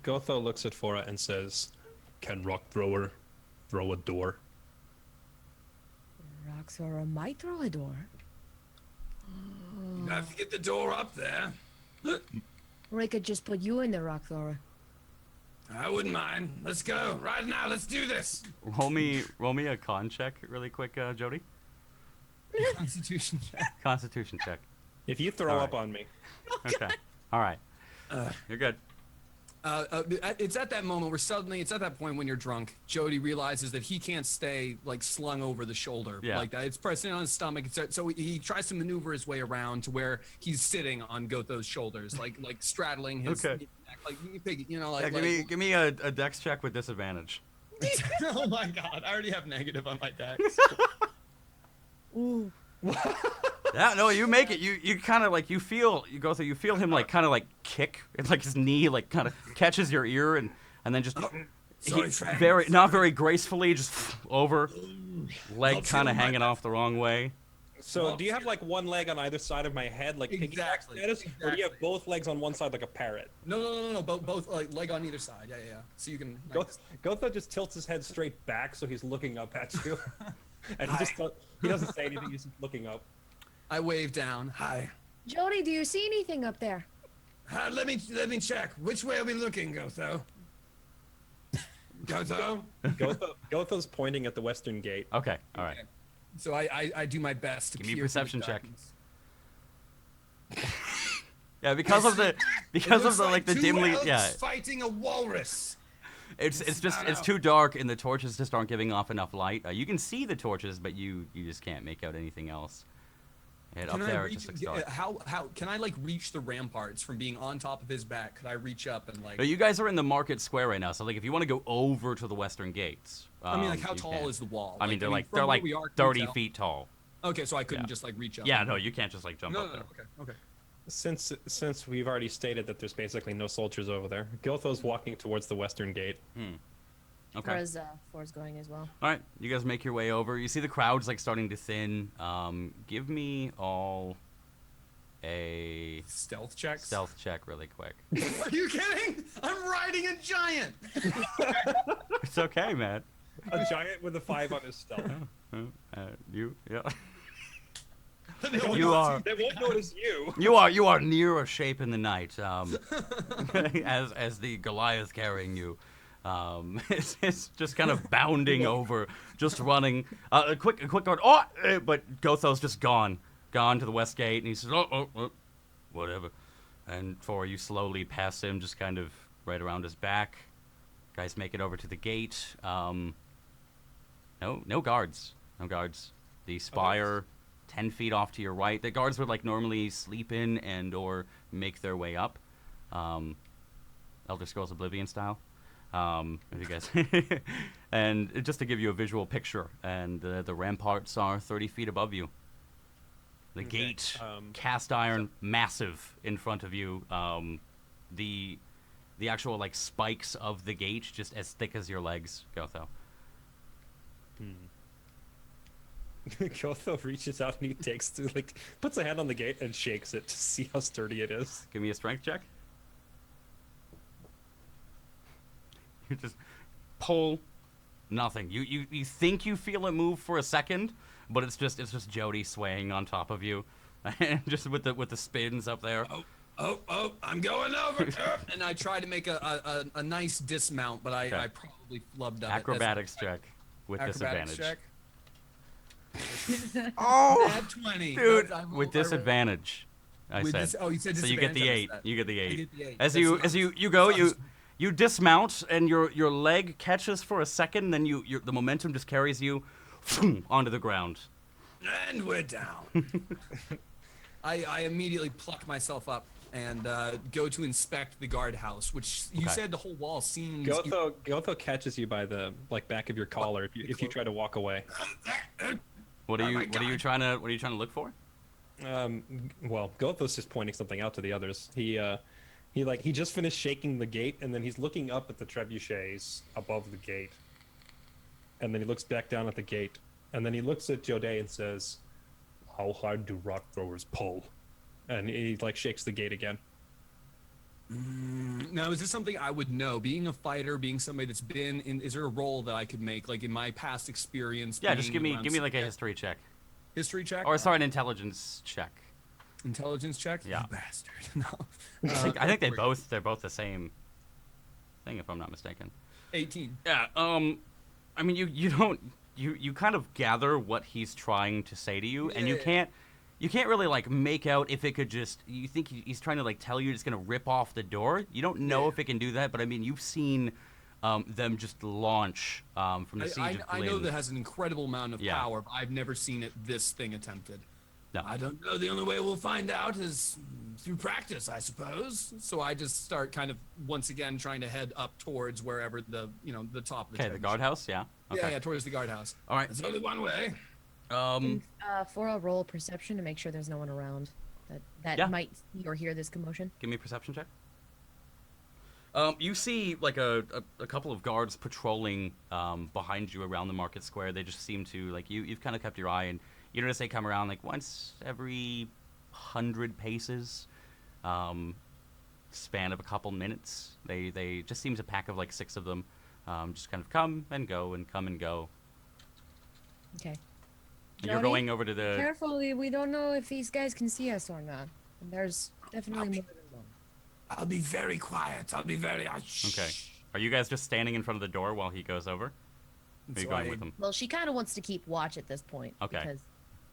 Speaker 3: Gotho looks at Flora and says, "Can Rock Thrower throw a door?"
Speaker 4: Rock Thrower might throw a door.
Speaker 2: You have to get the door up there.
Speaker 4: Or I could just put you in the Rock Thrower.
Speaker 2: I wouldn't mind. Let's go right now. Let's do this.
Speaker 1: Roll me a con check really quick, Jody.
Speaker 2: Constitution check.
Speaker 1: Constitution check.
Speaker 3: If you throw up on me.
Speaker 1: Okay. All right. You're good.
Speaker 2: It's at that moment where suddenly, it's at that point when you're drunk, Jody realizes that he can't stay like slung over the shoulder like that. It's pressing on his stomach. So he tries to maneuver his way around to where he's sitting on Gotho's shoulders, like straddling his neck, like
Speaker 1: give me a dex check with disadvantage.
Speaker 2: Oh my god, I already have negative on my dex.
Speaker 4: Ooh.
Speaker 1: Yeah, no, you make it. You kind of like you feel him like kind of like kick, and like his knee like kind of catches your ear, and then just not very gracefully just over, leg kind of hanging off the wrong way.
Speaker 3: So do you have like one leg on either side of my head, like
Speaker 2: exactly,
Speaker 3: or do you have both legs on one side like a parrot?
Speaker 2: No. Both like leg on either side. Yeah. So you can.
Speaker 3: Gotho just tilts his head straight back, so he's looking up at you, and he doesn't say anything. He's just looking up.
Speaker 2: I wave down. Hi.
Speaker 4: Jody, do you see anything up there?
Speaker 2: Let me check. Which way are we looking, Gotho? Gotho?
Speaker 3: Gotho's pointing at the western gate.
Speaker 1: Okay. All right.
Speaker 2: Okay. So I do my best to
Speaker 1: give me a
Speaker 2: peer
Speaker 1: perception
Speaker 2: through the
Speaker 1: check.
Speaker 2: darkness.
Speaker 1: Yeah, because of the like the dimly
Speaker 2: fighting a walrus.
Speaker 1: It's too dark and the torches just aren't giving off enough light. You can see the torches, but you just can't make out anything else. And up there, it just looks dark.
Speaker 2: How can I like reach the ramparts from being on top of his back? Could I reach up and like?
Speaker 1: No, you guys are in the market square right now, so like if you want to go over to the western gates.
Speaker 2: I mean, like how tall is the wall?
Speaker 1: I mean, they're like 30 feet tall.
Speaker 2: Okay, so I couldn't just like reach up.
Speaker 1: Yeah, no, you can't just like jump up there.
Speaker 2: Okay.
Speaker 3: Since we've already stated that there's basically no soldiers over there, Gotho's walking towards the western gate.
Speaker 1: Okay.
Speaker 4: Flora's going as well.
Speaker 1: All right, you guys make your way over. You see the crowd's like starting to thin. Give me all a
Speaker 2: stealth check.
Speaker 1: Stealth check, really quick.
Speaker 2: Are you kidding? I'm riding a giant.
Speaker 1: It's okay, man.
Speaker 3: A giant with a 5 on his stealth.
Speaker 1: You are.
Speaker 3: They won't notice you.
Speaker 1: You are near a shape in the night. As the Goliath carrying you. It's just kind of bounding over, just running. A quick guard. But Gotho's just gone to the west gate, and he says, "Oh, whatever." And you slowly pass him, just kind of right around his back. Guys make it over to the gate. No guards. No guards. The spire, 10 feet off to your right. The guards would like normally sleep in and or make their way up. Elder Scrolls Oblivion style. If you guys, and just to give you a visual picture, and the ramparts are 30 feet above you. The gate, cast iron, massive in front of you. The actual like spikes of the gate just as thick as your legs, Gotho.
Speaker 3: Gotho reaches out and he puts a hand on the gate and shakes it to see how sturdy it is.
Speaker 1: Give me a strength check. You just pull nothing. You think you feel it move for a second, but it's just Jody swaying on top of you, and just with the spins up there.
Speaker 2: Oh! I'm going over. And I try to make a nice dismount, but I probably flubbed up.
Speaker 1: Acrobatics check with
Speaker 2: Acrobatics
Speaker 1: disadvantage.
Speaker 2: Check.
Speaker 1: Oh,
Speaker 2: Bad 20,
Speaker 1: dude, with disadvantage. You said
Speaker 2: so
Speaker 1: you get the 8. You get the 8.
Speaker 2: I get the 8.
Speaker 1: As you go, you dismount, and your leg catches for a second, then the momentum just carries you onto the ground.
Speaker 2: And we're down. I immediately pluck myself up and go to inspect the guardhouse, which you said the whole wall seems.
Speaker 3: Gotho catches you by the back of your collar if you try to walk away.
Speaker 1: What are you trying to look for?
Speaker 3: Well, Gotho's just pointing something out to the others. He just finished shaking the gate, and then he's looking up at the trebuchets above the gate. And then he looks back down at the gate, and then he looks at Jode and says, "How hard do rock throwers pull?" And he shakes the gate again.
Speaker 2: Now, is this something I would know? Being a fighter, being somebody that's been in, is there a role that I could make, like in my past experience?
Speaker 1: Yeah, just give me like a history check.
Speaker 2: History check?
Speaker 1: Or sorry, an intelligence check.
Speaker 2: Intelligence check?
Speaker 1: Yeah.
Speaker 2: You bastard. No.
Speaker 1: I think they're both the same thing, if I'm not mistaken.
Speaker 2: 18.
Speaker 1: Yeah. I mean, you kind of gather what he's trying to say to you, and you can't really make out if it could just. You think he's trying to tell you it's gonna rip off the door. You don't know if it can do that, but I mean, you've seen them just launch from the siege of Glynn.
Speaker 2: I know that has an incredible amount of power, but I've never seen this thing attempted.
Speaker 1: No.
Speaker 2: I don't know. The only way we'll find out is through practice, I suppose. So I just start kind of once again trying to head up towards wherever the top of the.
Speaker 1: Okay, the guardhouse. Yeah. Okay.
Speaker 2: Yeah, towards the guardhouse.
Speaker 1: All right.
Speaker 2: There's only one way.
Speaker 4: For a roll perception to make sure there's no one around that might see or hear this commotion.
Speaker 1: Give me a perception check. You see a couple of guards patrolling behind you around the market square. They just seem to you've kind of kept your eye, and you notice they come around once every 100 paces, span of a couple minutes. They just seems a pack of 6 of them, just kind of come and go and come and go.
Speaker 4: Okay.
Speaker 1: And you're going over to the.
Speaker 4: Carefully, we don't know if these guys can see us or not. And there's definitely more than one.
Speaker 2: I'll be very quiet. I'll be very.
Speaker 1: Okay. Are you guys just standing in front of the door while he goes over? Are you going with him?
Speaker 4: Well, she kind of wants to keep watch at this point.
Speaker 1: Okay.
Speaker 4: Because...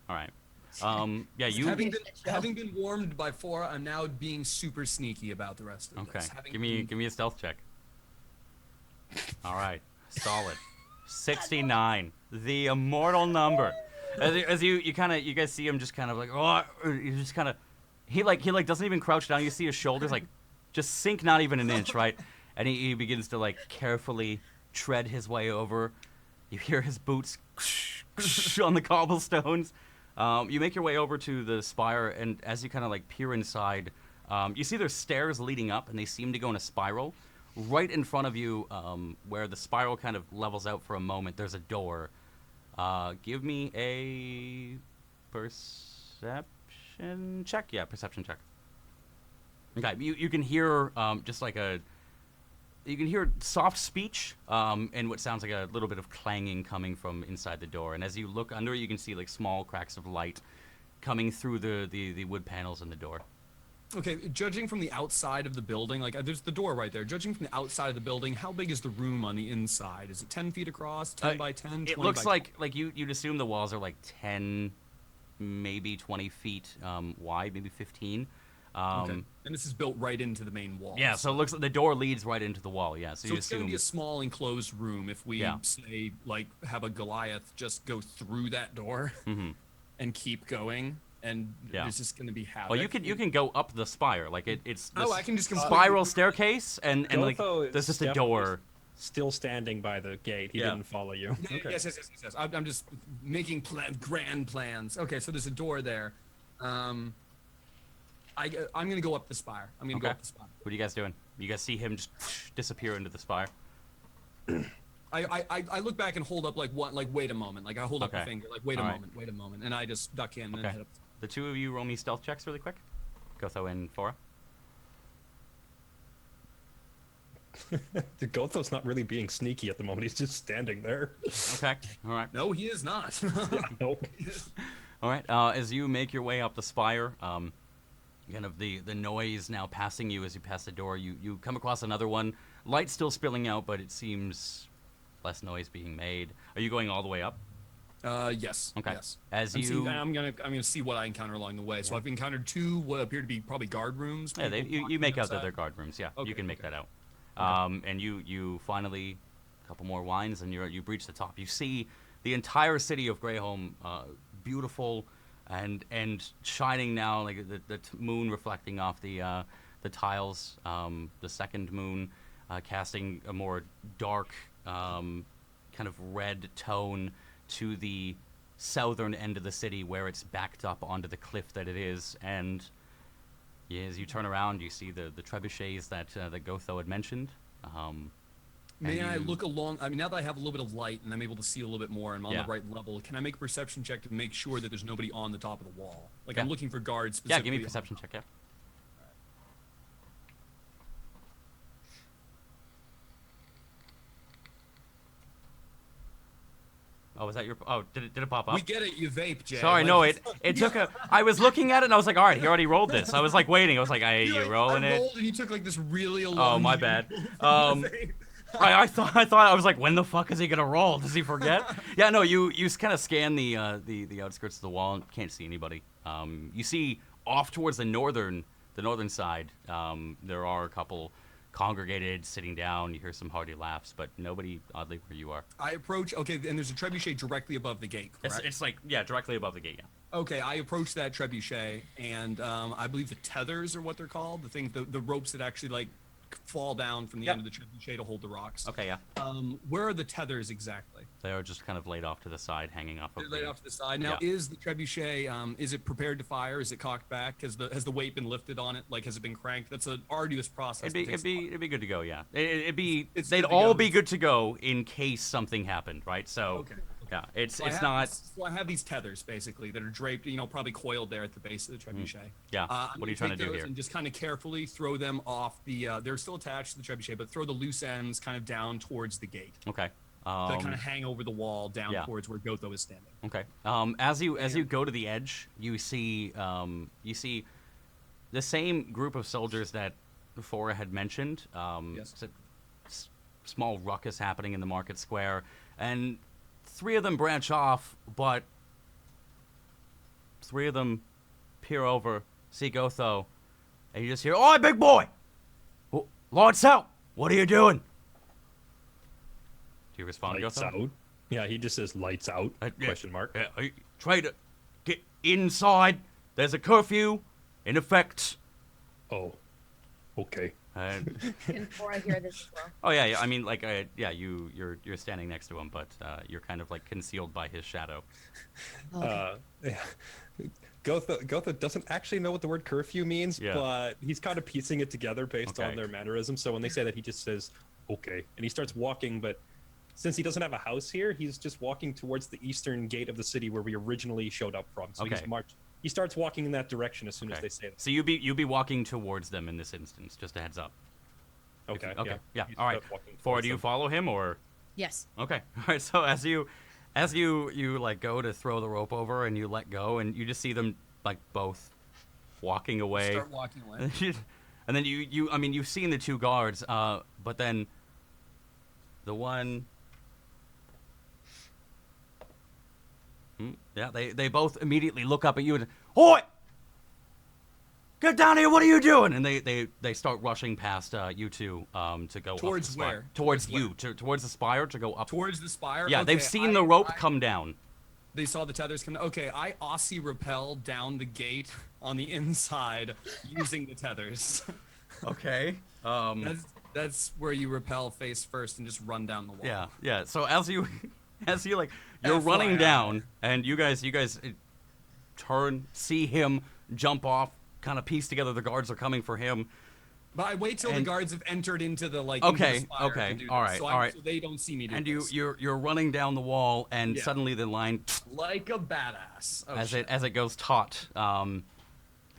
Speaker 1: All right. Yeah, you.
Speaker 2: Having been warmed by 4, I'm now being super sneaky about the rest of this.
Speaker 1: Okay. Give me a stealth check. All right. Solid. 69. The immortal number. As you guys see him just kind of you just kind of he doesn't even crouch down. You see his shoulders just sink not even an inch, right? And he begins to carefully tread his way over. You hear his boots on the cobblestones. You make your way over to the spire, and as you kind of peer inside, you see there's stairs leading up, and they seem to go in a spiral. Right in front of you, where the spiral kind of levels out for a moment, there's a door. Give me a perception check. Yeah, perception check. Okay, you can hear you can hear soft speech and what sounds like a little bit of clanging coming from inside the door. And as you look under, you can see small cracks of light coming through the wood panels in the door.
Speaker 2: Okay, judging from the outside of the building, there's the door right there. Judging from the outside of the building, how big is the room on the inside? Is it 10 feet across, 10 by 10?
Speaker 1: It looks like you'd assume the walls are 10, maybe 20 feet wide, maybe 15.
Speaker 2: Okay. And this is built right into the main wall.
Speaker 1: Yeah, so it looks like the door leads right into the wall. Yeah,
Speaker 2: so it's going to be a small enclosed room. If we say have a Goliath just go through that door and keep going. and there's just going to be havoc.
Speaker 1: Well, you can go up the spire, like it's this
Speaker 2: I can just
Speaker 1: spiral staircase, and like
Speaker 3: Gotho
Speaker 1: there's just a
Speaker 3: definitely
Speaker 1: door.
Speaker 3: Still standing by the gate. He didn't follow you.
Speaker 2: Okay. Yes. I'm just making grand plans. Okay, so there's a door there. I'm gonna go up the spire. I'm gonna go up the spire.
Speaker 1: What are you guys doing? You guys see him just disappear into the spire?
Speaker 2: I look back and hold up like wait a moment. Like I hold up a finger. Like wait a moment, and I just duck in and head up.
Speaker 1: The two of you roll me stealth checks really quick. Gotho and Fora.
Speaker 3: Gotho's not really being sneaky at the moment. He's just standing there.
Speaker 1: Okay. All right.
Speaker 2: No, he is not.
Speaker 3: Nope.
Speaker 1: All right. As you make your way up the spire, kind of the noise now passing you as you pass the door, you come across another one. Light still spilling out, but it seems less noise being made. Are you going all the way up?
Speaker 2: Yes.
Speaker 1: Okay.
Speaker 2: Yes.
Speaker 1: I'm
Speaker 2: gonna see what I encounter along the way. So I've encountered two what appear to be probably guard rooms.
Speaker 1: Yeah, you make out that they're guard rooms. Yeah, you can make that out. And you finally, a couple more wines, and you reach the top. You see the entire city of Greyholm, beautiful and shining now, like the moon reflecting off the tiles. The second moon casting a more dark, kind of red tone to the southern end of the city, where it's backed up onto the cliff that it is. And as you turn around, you see the trebuchets that Gotho had mentioned.
Speaker 2: May I look along? I mean, now that I have a little bit of light and I'm able to see a little bit more and I'm on the right level, can I make a perception check to make sure that there's nobody on the top of the wall? Like I'm looking for guards.
Speaker 1: Yeah, give me a perception check. Yeah. Oh, was that your? Oh, did it pop up?
Speaker 2: We get it. You vape, Jay.
Speaker 1: Sorry, no. It took a. I was looking at it and I was like, all right, he already rolled this. I was like waiting. I was like, you rolling it?
Speaker 2: And you took like this really long.
Speaker 1: Oh, my bad. I thought I was like, when the fuck is he gonna roll? Does he forget? Yeah, no. You kind of scan the outskirts of the wall and can't see anybody. You see off towards the northern side. There are a couple congregated, sitting down. You hear some hearty laughs, but nobody, oddly, where you are.
Speaker 2: I approach. Okay, and there's a trebuchet directly above the gate. Correct?
Speaker 1: It's like directly above the gate. Yeah.
Speaker 2: Okay, I approach that trebuchet, and I believe the tethers are what they're called. The things, the ropes that actually like fall down from the end of the trebuchet to hold the rocks.
Speaker 1: Okay, yeah.
Speaker 2: Where are the tethers exactly?
Speaker 1: They are just kind of laid off to the side, hanging off.
Speaker 2: They're laid off to the side. Now, is the trebuchet? Is it prepared to fire? Is it cocked back? Has the weight been lifted on it? Like, has it been cranked? That's an arduous process.
Speaker 1: It'd be good to go. Yeah. They'd all be good to go in case something happened, right? So. Okay. Yeah, it's not.
Speaker 2: So I have these tethers basically that are draped, probably coiled there at the base of the trebuchet.
Speaker 1: Yeah. What are you trying to do here?
Speaker 2: And just kind of carefully throw them off the. They're still attached to the trebuchet, but throw the loose ends kind of down towards the gate.
Speaker 1: Okay.
Speaker 2: That kind of hang over the wall down towards where Gotho is standing.
Speaker 1: Okay. As you go to the edge, you see the same group of soldiers that Fora had mentioned. Yes. Small ruckus happening in the market square, and 3 of them branch off, but 3 of them peer over, see Gotho, and you just hear, "Oi, big boy! Lights out! What are you doing?" Do you respond,
Speaker 3: lights
Speaker 1: Gotho?
Speaker 3: Out? Yeah, he just says lights out, question mark.
Speaker 1: Try to get inside. There's a curfew in effect.
Speaker 3: Oh, okay.
Speaker 4: Can Fora hear this as well?
Speaker 1: Oh yeah. I mean, like, you're standing next to him, but you're kind of like concealed by his shadow.
Speaker 4: Okay.
Speaker 3: Gotho doesn't actually know what the word curfew means, but he's kind of piecing it together based on their mannerisms. So when they say that, he just says, "Okay," and he starts walking. But since he doesn't have a house here, he's just walking towards the eastern gate of the city where we originally showed up from. So he starts walking in that direction as soon as they say that.
Speaker 1: So you be walking towards them in this instance. Just a heads up.
Speaker 3: Okay.
Speaker 1: Yeah. All right. Fora, do you follow him or?
Speaker 4: Yes.
Speaker 1: Okay. All right. So as you like go to throw the rope over and you let go and you just see them like both walking away.
Speaker 2: Start walking away.
Speaker 1: And then you've seen the 2 guards, but then the one. Yeah, they both immediately look up at you and, "Oi! Get down here! What are you doing?" And they start rushing past you 2 to go
Speaker 2: towards
Speaker 1: up the spire.
Speaker 2: where?
Speaker 1: Towards you, towards the spire to go up.
Speaker 2: Towards the spire.
Speaker 1: Yeah,
Speaker 2: okay,
Speaker 1: they've seen the rope come down.
Speaker 2: They saw the tethers come. Okay, I Aussie rappel down the gate on the inside using the tethers.
Speaker 1: Okay.
Speaker 2: That's where you rappel face first and just run down the wall.
Speaker 1: Yeah. So as you like, you're running down, and you guys turn, see him jump off, kind of piece together the guards are coming for him.
Speaker 2: But I wait till the guards have entered into the into
Speaker 1: Okay,
Speaker 2: the spire
Speaker 1: okay,
Speaker 2: to do
Speaker 1: all
Speaker 2: this,
Speaker 1: right,
Speaker 2: so
Speaker 1: all right.
Speaker 2: so they don't see me do
Speaker 1: And
Speaker 2: this.
Speaker 1: you're running down the wall, and suddenly the line
Speaker 2: like a badass. Oh,
Speaker 1: as it goes taut.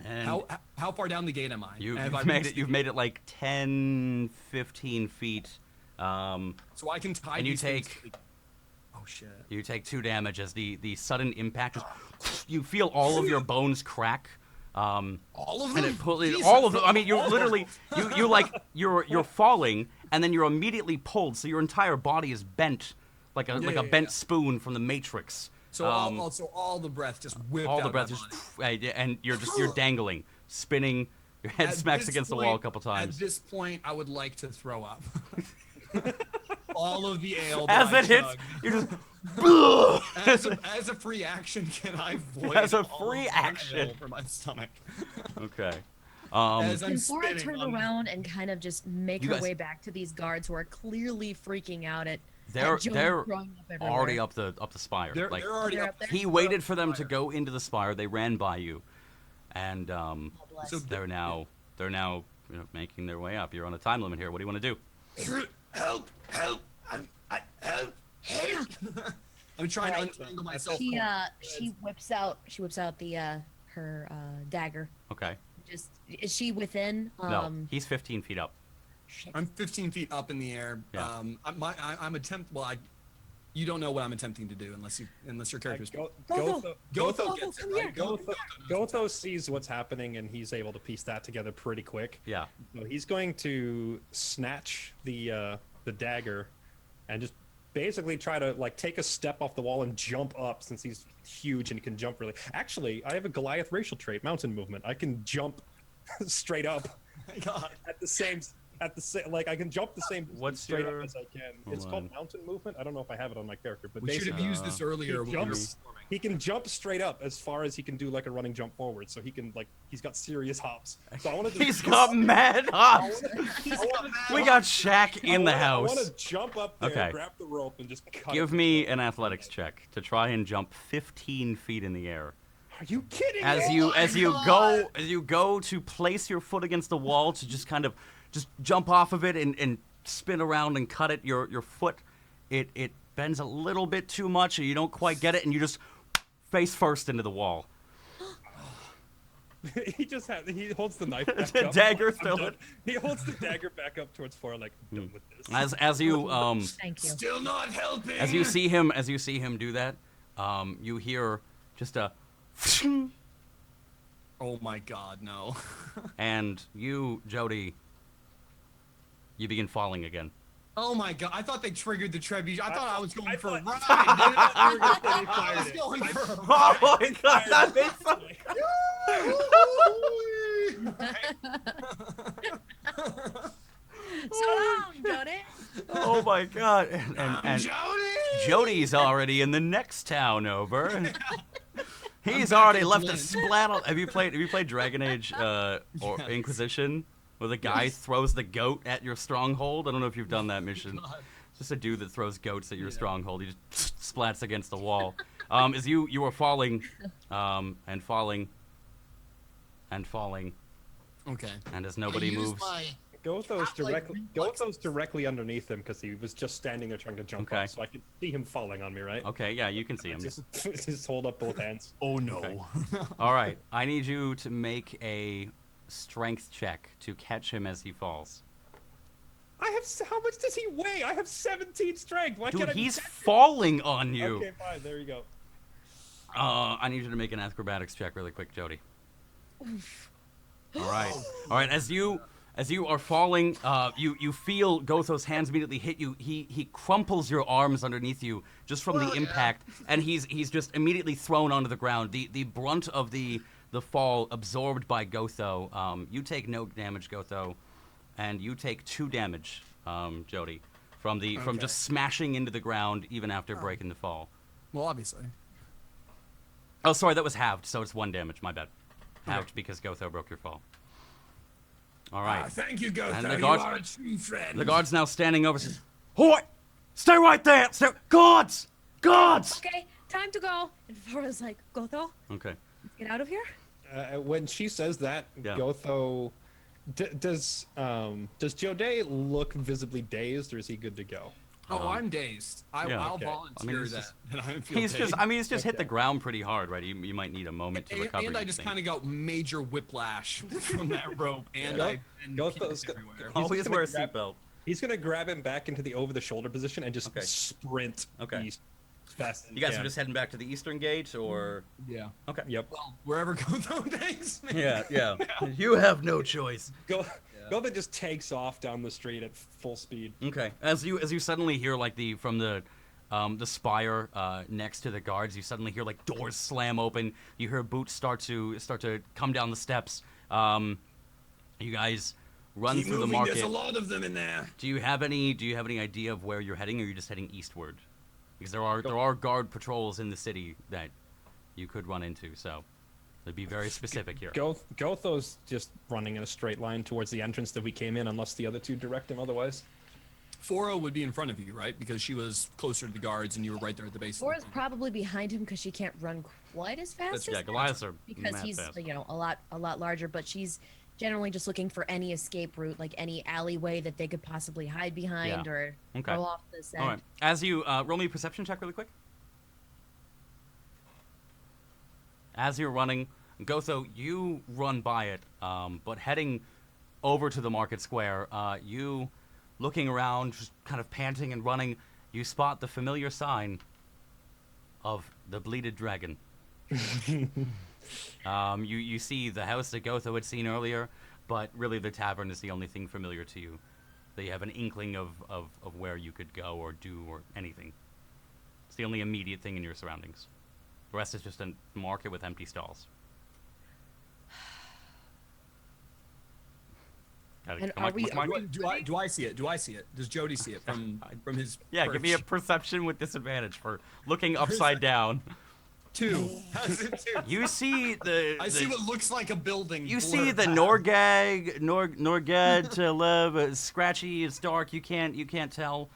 Speaker 1: And
Speaker 2: how far down the gate am I?
Speaker 1: You've made it like 10, 15 feet.
Speaker 2: So I can tie.
Speaker 1: And you
Speaker 2: these things
Speaker 1: take.
Speaker 2: to oh shit.
Speaker 1: You take 2 damage as the sudden impact. You feel all of your bones crack.
Speaker 2: All of
Speaker 1: And
Speaker 2: them.
Speaker 1: all of them. I mean, you literally you're falling, and then you're immediately pulled, so your entire body is bent like a bent spoon from the Matrix.
Speaker 2: So all the breath just whipped
Speaker 1: All
Speaker 2: out
Speaker 1: the breath
Speaker 2: of my body.
Speaker 1: and you're dangling, spinning. Your head
Speaker 2: At
Speaker 1: smacks
Speaker 2: this
Speaker 1: against the
Speaker 2: point-
Speaker 1: wall a couple times.
Speaker 2: At this point, I would like to throw up. All of the ale.
Speaker 1: As
Speaker 2: that
Speaker 1: it hits,
Speaker 2: chugged.
Speaker 1: you're just.
Speaker 2: As a free action, can I void
Speaker 1: As a
Speaker 2: all of
Speaker 1: free
Speaker 2: the
Speaker 1: action.
Speaker 2: ale for my stomach?
Speaker 1: Okay.
Speaker 2: As I'm
Speaker 4: Before I
Speaker 2: spinning
Speaker 4: turn
Speaker 2: on-
Speaker 4: around and kind of just make
Speaker 1: You
Speaker 4: her
Speaker 1: guys-
Speaker 4: way back to these guards who are clearly freaking out at
Speaker 1: They're
Speaker 4: Joey throwing up everywhere.
Speaker 1: already up the spire.
Speaker 2: They're already
Speaker 4: They're
Speaker 2: up
Speaker 4: up there.
Speaker 1: He waited for them to go into the spire. They ran by you, and
Speaker 4: Oh, bless.
Speaker 2: So
Speaker 1: they're now making their way up. You're on a time limit here. What do you want to do?
Speaker 2: Help! Help! Help! I'm trying to untangle myself.
Speaker 4: She whips out the her dagger.
Speaker 1: Okay.
Speaker 4: Just is she within?
Speaker 1: No, he's 15 feet up.
Speaker 4: Shit.
Speaker 2: I'm 15 feet up in the air.
Speaker 1: Yeah.
Speaker 2: You don't know what I'm attempting to do unless your character's.
Speaker 3: Gotho
Speaker 2: gets it,
Speaker 4: come
Speaker 2: right?
Speaker 4: here.
Speaker 3: Gotho sees what's happening and he's able to piece that together pretty quick.
Speaker 1: Yeah.
Speaker 3: So he's going to snatch the dagger and just basically try to like take a step off the wall and jump up since he's huge and he can jump really. Actually, I have a Goliath racial trait, mountain movement. I can jump straight up
Speaker 2: My God.
Speaker 3: at the same like I can jump the same
Speaker 1: What's
Speaker 3: straight
Speaker 1: your-
Speaker 3: up as I can.
Speaker 1: Hold
Speaker 3: It's
Speaker 1: on.
Speaker 3: called mountain movement. I don't know if I have it on my character, but
Speaker 2: We should have
Speaker 3: basically
Speaker 2: used this earlier.
Speaker 3: he
Speaker 2: when we were
Speaker 3: jumps.
Speaker 2: performing.
Speaker 3: he can jump straight up as far as he can do like a running jump forward. So he can like he's got serious hops. So I want to.
Speaker 1: He's got mad hops. We got Shaq in the
Speaker 3: I want
Speaker 1: house.
Speaker 3: to jump up there,
Speaker 1: Okay.
Speaker 3: grab the rope, and just cut
Speaker 1: Give
Speaker 3: it.
Speaker 1: me an athletics check to try and jump 15 feet in the air.
Speaker 3: Are you kidding
Speaker 1: As
Speaker 3: me?
Speaker 1: you go to place your foot against the wall to just kind of just jump off of it and spin around and cut it, your foot it bends a little bit too much and you don't quite get it and you just face first into the wall.
Speaker 3: he holds the knife back
Speaker 1: The
Speaker 3: up.
Speaker 1: dagger
Speaker 3: I'm
Speaker 1: still-
Speaker 3: done. He holds the dagger back up towards Flora like I'm done with this.
Speaker 1: As you
Speaker 4: Thank you.
Speaker 2: Still not helping.
Speaker 1: as you see him do that, you hear just a
Speaker 2: Oh my God, no.
Speaker 1: and you, Jody, you begin falling again.
Speaker 2: Oh my God! I thought they triggered the trebuchet. I thought I was going
Speaker 3: I
Speaker 2: for a
Speaker 3: thought-
Speaker 2: ride. dude.
Speaker 3: They
Speaker 2: I
Speaker 3: fired
Speaker 2: was
Speaker 3: it.
Speaker 2: going for a
Speaker 1: Oh my god, that makes so
Speaker 4: So long, Jody.
Speaker 1: Oh my god. And
Speaker 2: Jody.
Speaker 1: Jody's already in the next town over. He's already left a
Speaker 2: Glenn.
Speaker 1: splat. Have you played Dragon Age or
Speaker 2: Yes.
Speaker 1: Inquisition, where the guy throws the goat at your stronghold? I don't know if you've done that mission.
Speaker 2: God.
Speaker 1: It's just a dude that throws goats at your
Speaker 2: Yeah.
Speaker 1: stronghold. He just splats against the wall. As you are falling, and falling, and falling,
Speaker 2: Okay.
Speaker 1: and as nobody moves.
Speaker 3: Gotho's directly
Speaker 2: reflex.
Speaker 3: Gotho's directly underneath him because he was just standing there trying to jump
Speaker 1: Okay.
Speaker 3: up, so I could see him falling on me, right?
Speaker 1: Okay, yeah, you can see him.
Speaker 3: Just hold up both hands.
Speaker 2: Oh no.
Speaker 1: Okay. All right, I need you to make a strength check to catch him as he falls.
Speaker 3: I have how much does he weigh? I have 17 strength. Why
Speaker 1: Dude,
Speaker 3: can't I?
Speaker 1: he's falling on you.
Speaker 3: Okay, fine. There you go.
Speaker 1: I need you to make an acrobatics check really quick, Jody. All right. As you are falling, you feel Gotho's hands immediately hit you. He crumples your arms underneath you just from the impact, and he's just immediately thrown onto the ground. The brunt of the fall absorbed by Gotho. You take no damage, Gotho, and you take 2 damage, Jody, from just smashing into the ground even after breaking the fall.
Speaker 2: Well, obviously.
Speaker 1: Oh, sorry, that was halved, so it's 1 damage. My bad. Halved because Gotho broke your fall. All right.
Speaker 2: Thank you, Gotho.
Speaker 1: And the
Speaker 2: You
Speaker 1: guards-
Speaker 2: are a true friend.
Speaker 1: The guard's now standing over. Says, "Hoi! Stay right there! Stay, guards! Guards!"
Speaker 4: Okay, time to go. And Flora's like, Gotho,
Speaker 1: Okay.
Speaker 4: let's get out of here.
Speaker 3: When she says that,
Speaker 1: Yeah.
Speaker 3: Gotho, does Joday look visibly dazed, or is he good to go?
Speaker 2: Oh, I'm dazed. I'll
Speaker 1: Okay.
Speaker 2: volunteer
Speaker 1: he's
Speaker 2: that.
Speaker 1: just-
Speaker 2: that I feel
Speaker 1: He's
Speaker 2: dazed.
Speaker 1: just, he's just hit the ground pretty hard, right? You might need a moment to recover.
Speaker 2: And I
Speaker 1: you
Speaker 2: just
Speaker 1: think.
Speaker 2: kind of got major whiplash from that rope, and
Speaker 3: Yeah.
Speaker 2: I and
Speaker 3: Gotho's
Speaker 2: pieces everywhere.
Speaker 1: Always
Speaker 3: gonna
Speaker 1: wear a
Speaker 3: grab-
Speaker 1: seatbelt.
Speaker 3: He's gonna grab him back into the over-the-shoulder position and just
Speaker 1: Okay.
Speaker 3: sprint
Speaker 1: Okay.
Speaker 3: east as fast as
Speaker 1: You guys
Speaker 3: can.
Speaker 1: are just heading back to the eastern gate, or
Speaker 2: Yeah.
Speaker 1: okay?
Speaker 3: Yep.
Speaker 2: Well, wherever Gotho takes me.
Speaker 1: Yeah. You have no choice.
Speaker 3: Gotho just takes off down the street at full speed.
Speaker 1: Okay. As you suddenly hear like from the spire next to the guards, you suddenly hear like doors slam open. You hear boots start to come down the steps. You guys run
Speaker 2: Keep
Speaker 1: through the
Speaker 2: moving,
Speaker 1: market.
Speaker 2: there's a lot of them in there.
Speaker 1: Do you have any idea of where you're heading, or are you just heading eastward? Because there are guard patrols in the city that you could run into, so they'd be very specific here.
Speaker 3: Gotho's just running in a straight line towards the entrance that we came in, unless the other two direct him otherwise.
Speaker 2: 4-0 would be in front of you, right? Because she was closer to the guards, and you were right there at the base. of the
Speaker 4: Flora's
Speaker 2: thing.
Speaker 4: probably behind him because she can't run quite as fast as him,
Speaker 1: Goliaths are
Speaker 4: because
Speaker 1: mad
Speaker 4: he's
Speaker 1: fast.
Speaker 4: a lot larger. But she's generally just looking for any escape route, like any alleyway that they could possibly hide behind
Speaker 1: Yeah.
Speaker 4: or
Speaker 1: Okay.
Speaker 4: go off the set.
Speaker 1: All right. As you roll me a perception check really quick. As you're running, Gotho, you run by it, but heading over to the market square, you looking around, just kind of panting and running, you spot the familiar sign of the Bleated Dragon. You see the house that Gotho had seen earlier, but really the tavern is the only thing familiar to you. That you have an inkling of where you could go or do or anything. It's the only immediate thing in your surroundings. The rest is just a market with empty stalls.
Speaker 4: And
Speaker 1: Come
Speaker 4: are
Speaker 1: on,
Speaker 4: we-
Speaker 1: come on.
Speaker 2: Do I see it? Do I see it? Does Jody see it from his?
Speaker 1: Yeah, give me a
Speaker 2: perch?
Speaker 1: perception with disadvantage for looking upside down.
Speaker 2: 2. How's it 2?
Speaker 1: You see the.
Speaker 2: I see what looks like a building.
Speaker 1: You
Speaker 2: blur
Speaker 1: see the
Speaker 2: past.
Speaker 1: Norgad to live. It's scratchy. It's dark. You can't tell.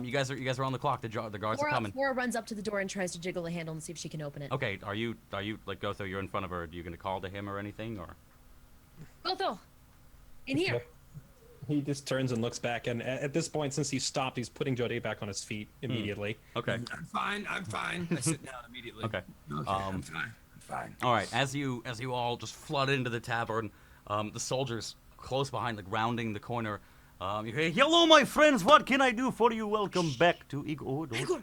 Speaker 1: You guys are on the clock. The guards are coming.
Speaker 4: Flora runs up to the door and tries to jiggle the handle and see if she can open it.
Speaker 1: Okay, are you like Gotho? You're in front of her. Are you gonna call to him or anything or?
Speaker 4: Gotho, in here.
Speaker 3: He just turns and looks back, and at this point, since he stopped, he's putting Joday back on his feet immediately.
Speaker 1: Okay.
Speaker 2: I'm fine. I sit down immediately.
Speaker 1: Okay.
Speaker 2: I'm fine.
Speaker 1: All right. As you all just flood into the tavern, the soldiers close behind, like rounding the corner. You hear, "Hello, my friends. What can I do for you? Welcome back to Igor."
Speaker 4: Igor.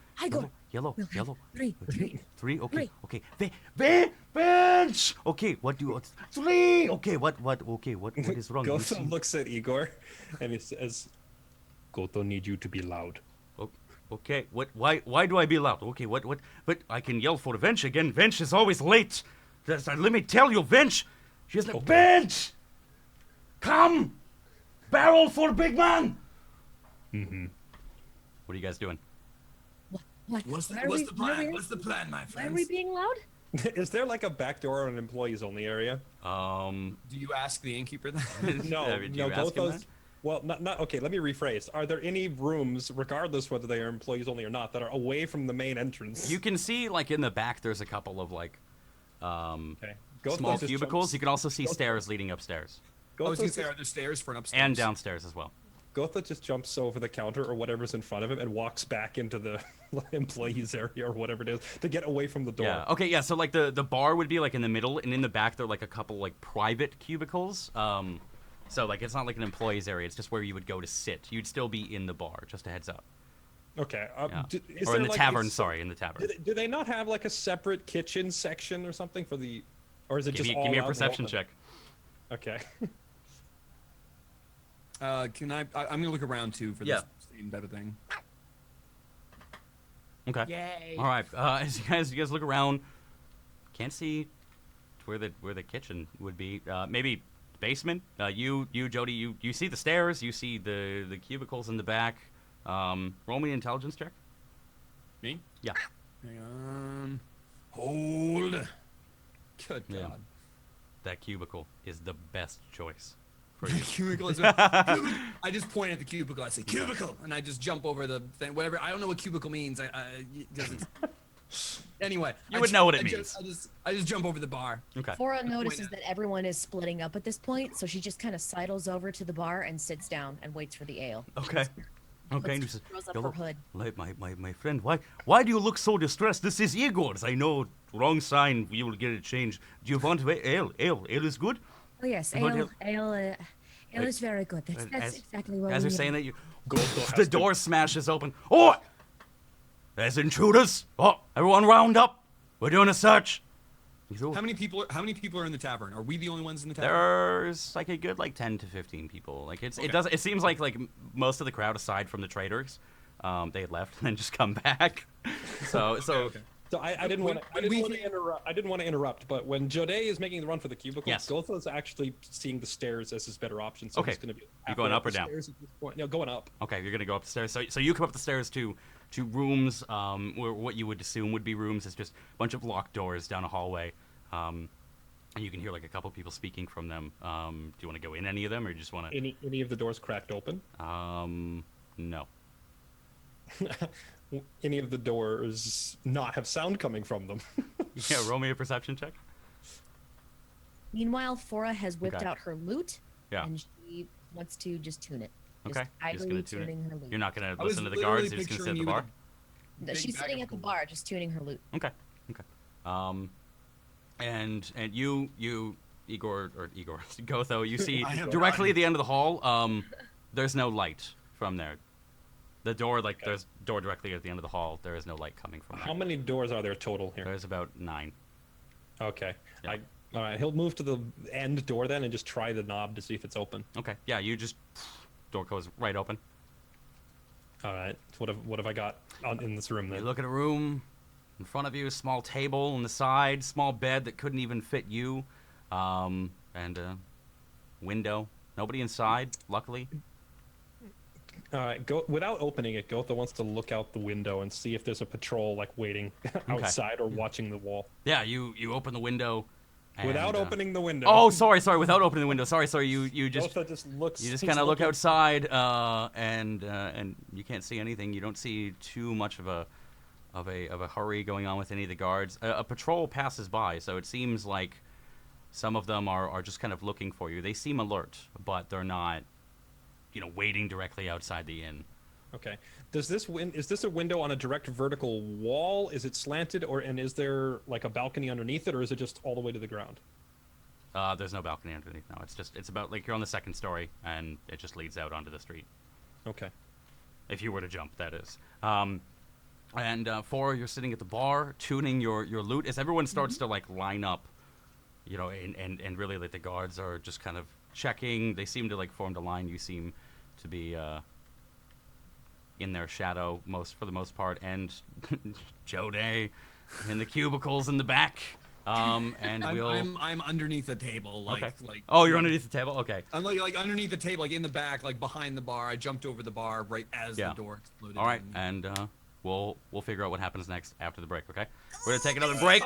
Speaker 1: Yellow.
Speaker 4: We'll have
Speaker 1: Yellow.
Speaker 4: 3.
Speaker 1: Three. Okay.
Speaker 4: Three.
Speaker 1: Okay. Bench. Okay. What do you? 3. Okay. What? Okay. What is wrong? You
Speaker 3: Gotho
Speaker 1: see-
Speaker 3: looks at Igor, and he says, "Gotho need you to be loud."
Speaker 1: Okay. What? Why do I be loud? Okay. What? But I can yell for Vench again. Vench is always late. Let me tell you, Vench. She's like, Vench, come, barrel for big man.
Speaker 3: Mm-hmm.
Speaker 1: What are you guys doing?
Speaker 4: What?
Speaker 2: What's the
Speaker 4: Why are we-
Speaker 2: plan?
Speaker 4: why are we-
Speaker 2: What's the plan, my
Speaker 4: Why are we
Speaker 2: friends?
Speaker 4: being loud?
Speaker 3: Is there like a back door or an employees-only area?
Speaker 2: Do you ask the innkeeper that?
Speaker 3: No,
Speaker 1: Yeah, did
Speaker 3: no.
Speaker 1: you ask him
Speaker 3: Gotho's. Well, not okay. Let me rephrase. Are there any rooms, regardless whether they are employees only or not, that are away from the main entrance?
Speaker 1: You can see, like, in the back, there's a couple of, like,
Speaker 3: Okay. Gotho
Speaker 1: small
Speaker 3: just
Speaker 1: cubicles.
Speaker 3: jumps-
Speaker 1: You can also see
Speaker 3: Gotho-
Speaker 1: stairs leading upstairs
Speaker 2: I was
Speaker 3: Gotho
Speaker 2: gonna
Speaker 3: just,
Speaker 2: say, are there stairs for an upstairs?
Speaker 1: and downstairs as well.
Speaker 3: Gotho just jumps over the counter or whatever's in front of him and walks back into the employees area or whatever it is to get away from the door.
Speaker 1: Yeah. Okay. Yeah. So like the bar would be like in the middle, and in the back there are like a couple like private cubicles. So like it's not like an employees area. It's just where you would go to sit. You'd still be in the bar. Just a heads up.
Speaker 3: Okay.
Speaker 1: Yeah.
Speaker 3: Is
Speaker 1: Or in
Speaker 3: there,
Speaker 1: the
Speaker 3: like,
Speaker 1: tavern.
Speaker 3: a-
Speaker 1: Sorry, in the tavern.
Speaker 3: Do they not have like a separate kitchen section or something for the, or is it
Speaker 1: Give
Speaker 3: just
Speaker 1: me a
Speaker 3: all out
Speaker 1: perception
Speaker 3: open?
Speaker 1: check.
Speaker 3: Okay.
Speaker 2: Can I'm gonna look around too for
Speaker 1: Yeah.
Speaker 2: this same type of thing.
Speaker 1: Okay.
Speaker 4: Yay.
Speaker 1: All right. As you guys look around, can't see where the kitchen would be. Maybe basement. You Jody, you see the stairs. You see the cubicles in the back. Roll me an intelligence check.
Speaker 2: Me?
Speaker 1: Yeah.
Speaker 2: Hang on. Hold. Good God.
Speaker 1: Yeah. That cubicle is the best choice for you.
Speaker 2: Cubicle is I just point at the cubicle. I say cubicle, and I just jump over the thing. Whatever. I don't know what cubicle means. Anyway,
Speaker 1: you would know what it means.
Speaker 2: I just jump over the bar.
Speaker 1: Okay.
Speaker 4: Fora notices that everyone is splitting up at this point, so she just kind of sidles over to the bar and sits down and waits for the ale.
Speaker 1: Okay. Okay.
Speaker 4: Throws up her hood.
Speaker 1: My friend, why do you look so distressed? This is Igor's. I know. Wrong sign. We will get it changed. Do you want ale? Ale is good.
Speaker 4: Oh yes, ale is very good. That's exactly what.
Speaker 1: As
Speaker 4: we
Speaker 1: you're saying
Speaker 4: need.
Speaker 1: that, the door smashes open. Oh, there's intruders. Oh, everyone round up. We're doing a search.
Speaker 2: How many people are in the tavern? Are we the only ones in the tavern?
Speaker 1: There's like a good 10 to 15 people. Like it seems like most of the crowd aside from the traders, they had left and then just come back. So
Speaker 3: I didn't want to interrupt, but when Jode is making the run for the cubicle,
Speaker 1: yes.
Speaker 3: Gotho is actually seeing the stairs as his better option. So he's going to be.
Speaker 1: You going up or down?
Speaker 3: At this point. No, going up.
Speaker 1: Okay, you're gonna go up the stairs. So you come up the stairs to rooms where what you would assume would be rooms is just a bunch of locked doors down a hallway, and you can hear like a couple people speaking from them. Do you want to go in any of them, or you just want to?
Speaker 3: Any of the doors cracked open?
Speaker 1: No.
Speaker 3: Any of the doors not have sound coming from them?
Speaker 1: Yeah, roll me a perception check.
Speaker 4: Meanwhile, Fora has whipped out her loot,
Speaker 1: Yeah.
Speaker 4: and she wants to just tune it.
Speaker 1: Okay.
Speaker 4: Just idly tuning her loot.
Speaker 1: You're not gonna listen to the guards. You're just gonna sit at the bar.
Speaker 4: No, she's sitting at the bar, just tuning her loot.
Speaker 1: Okay. And you Igor Gotho, you see directly at the end of the hall. There's no light from there. The door, there's a door directly at the end of the hall. There is no light coming from there.
Speaker 3: How many doors are there total here?
Speaker 1: There's about 9.
Speaker 3: Okay.
Speaker 1: Yeah.
Speaker 3: All right. He'll move to the end door then and just try the knob to see if it's open.
Speaker 1: Okay. Yeah. You just door goes right open.
Speaker 3: All right. So what have I got in this room then?
Speaker 1: You look at a room in front of you, a small table on the side, small bed that couldn't even fit you, and a window. Nobody inside, luckily.
Speaker 3: All right, without opening it, Gotha wants to look out the window and see if there's a patrol waiting outside or watching the wall.
Speaker 1: Yeah, you open the window. And,
Speaker 3: without opening the window.
Speaker 1: Oh, sorry. Without opening the window. Sorry. You just
Speaker 3: Gotha just looks.
Speaker 1: You just kind of look outside, and you can't see anything. You don't see too much of a hurry going on with any of the guards. A patrol passes by, so it seems like some of them are just kind of looking for you. They seem alert, but they're not. Waiting directly outside the inn.
Speaker 3: Okay. Is this a window on a direct vertical wall? Is it slanted, and is there like a balcony underneath it, or is it just all the way to the ground?
Speaker 1: There's no balcony underneath. No, it's about like you're on the second story, and it just leads out onto the street.
Speaker 3: Okay.
Speaker 1: If you were to jump, that is. And Fora, you're sitting at the bar tuning your loot. As everyone starts to line up, and really the guards are just kind of checking. They seem to formed a line. You seem to be in their shadow for the most part, and Jode in the cubicles in the back. And
Speaker 2: I'm underneath the table,
Speaker 1: okay. Oh, you're underneath the table. Okay.
Speaker 2: I'm like underneath the table, in the back, behind the bar. I jumped over the bar right as the door exploded.
Speaker 1: All right, and we'll figure out what happens next after the break. Okay. We're gonna take another break.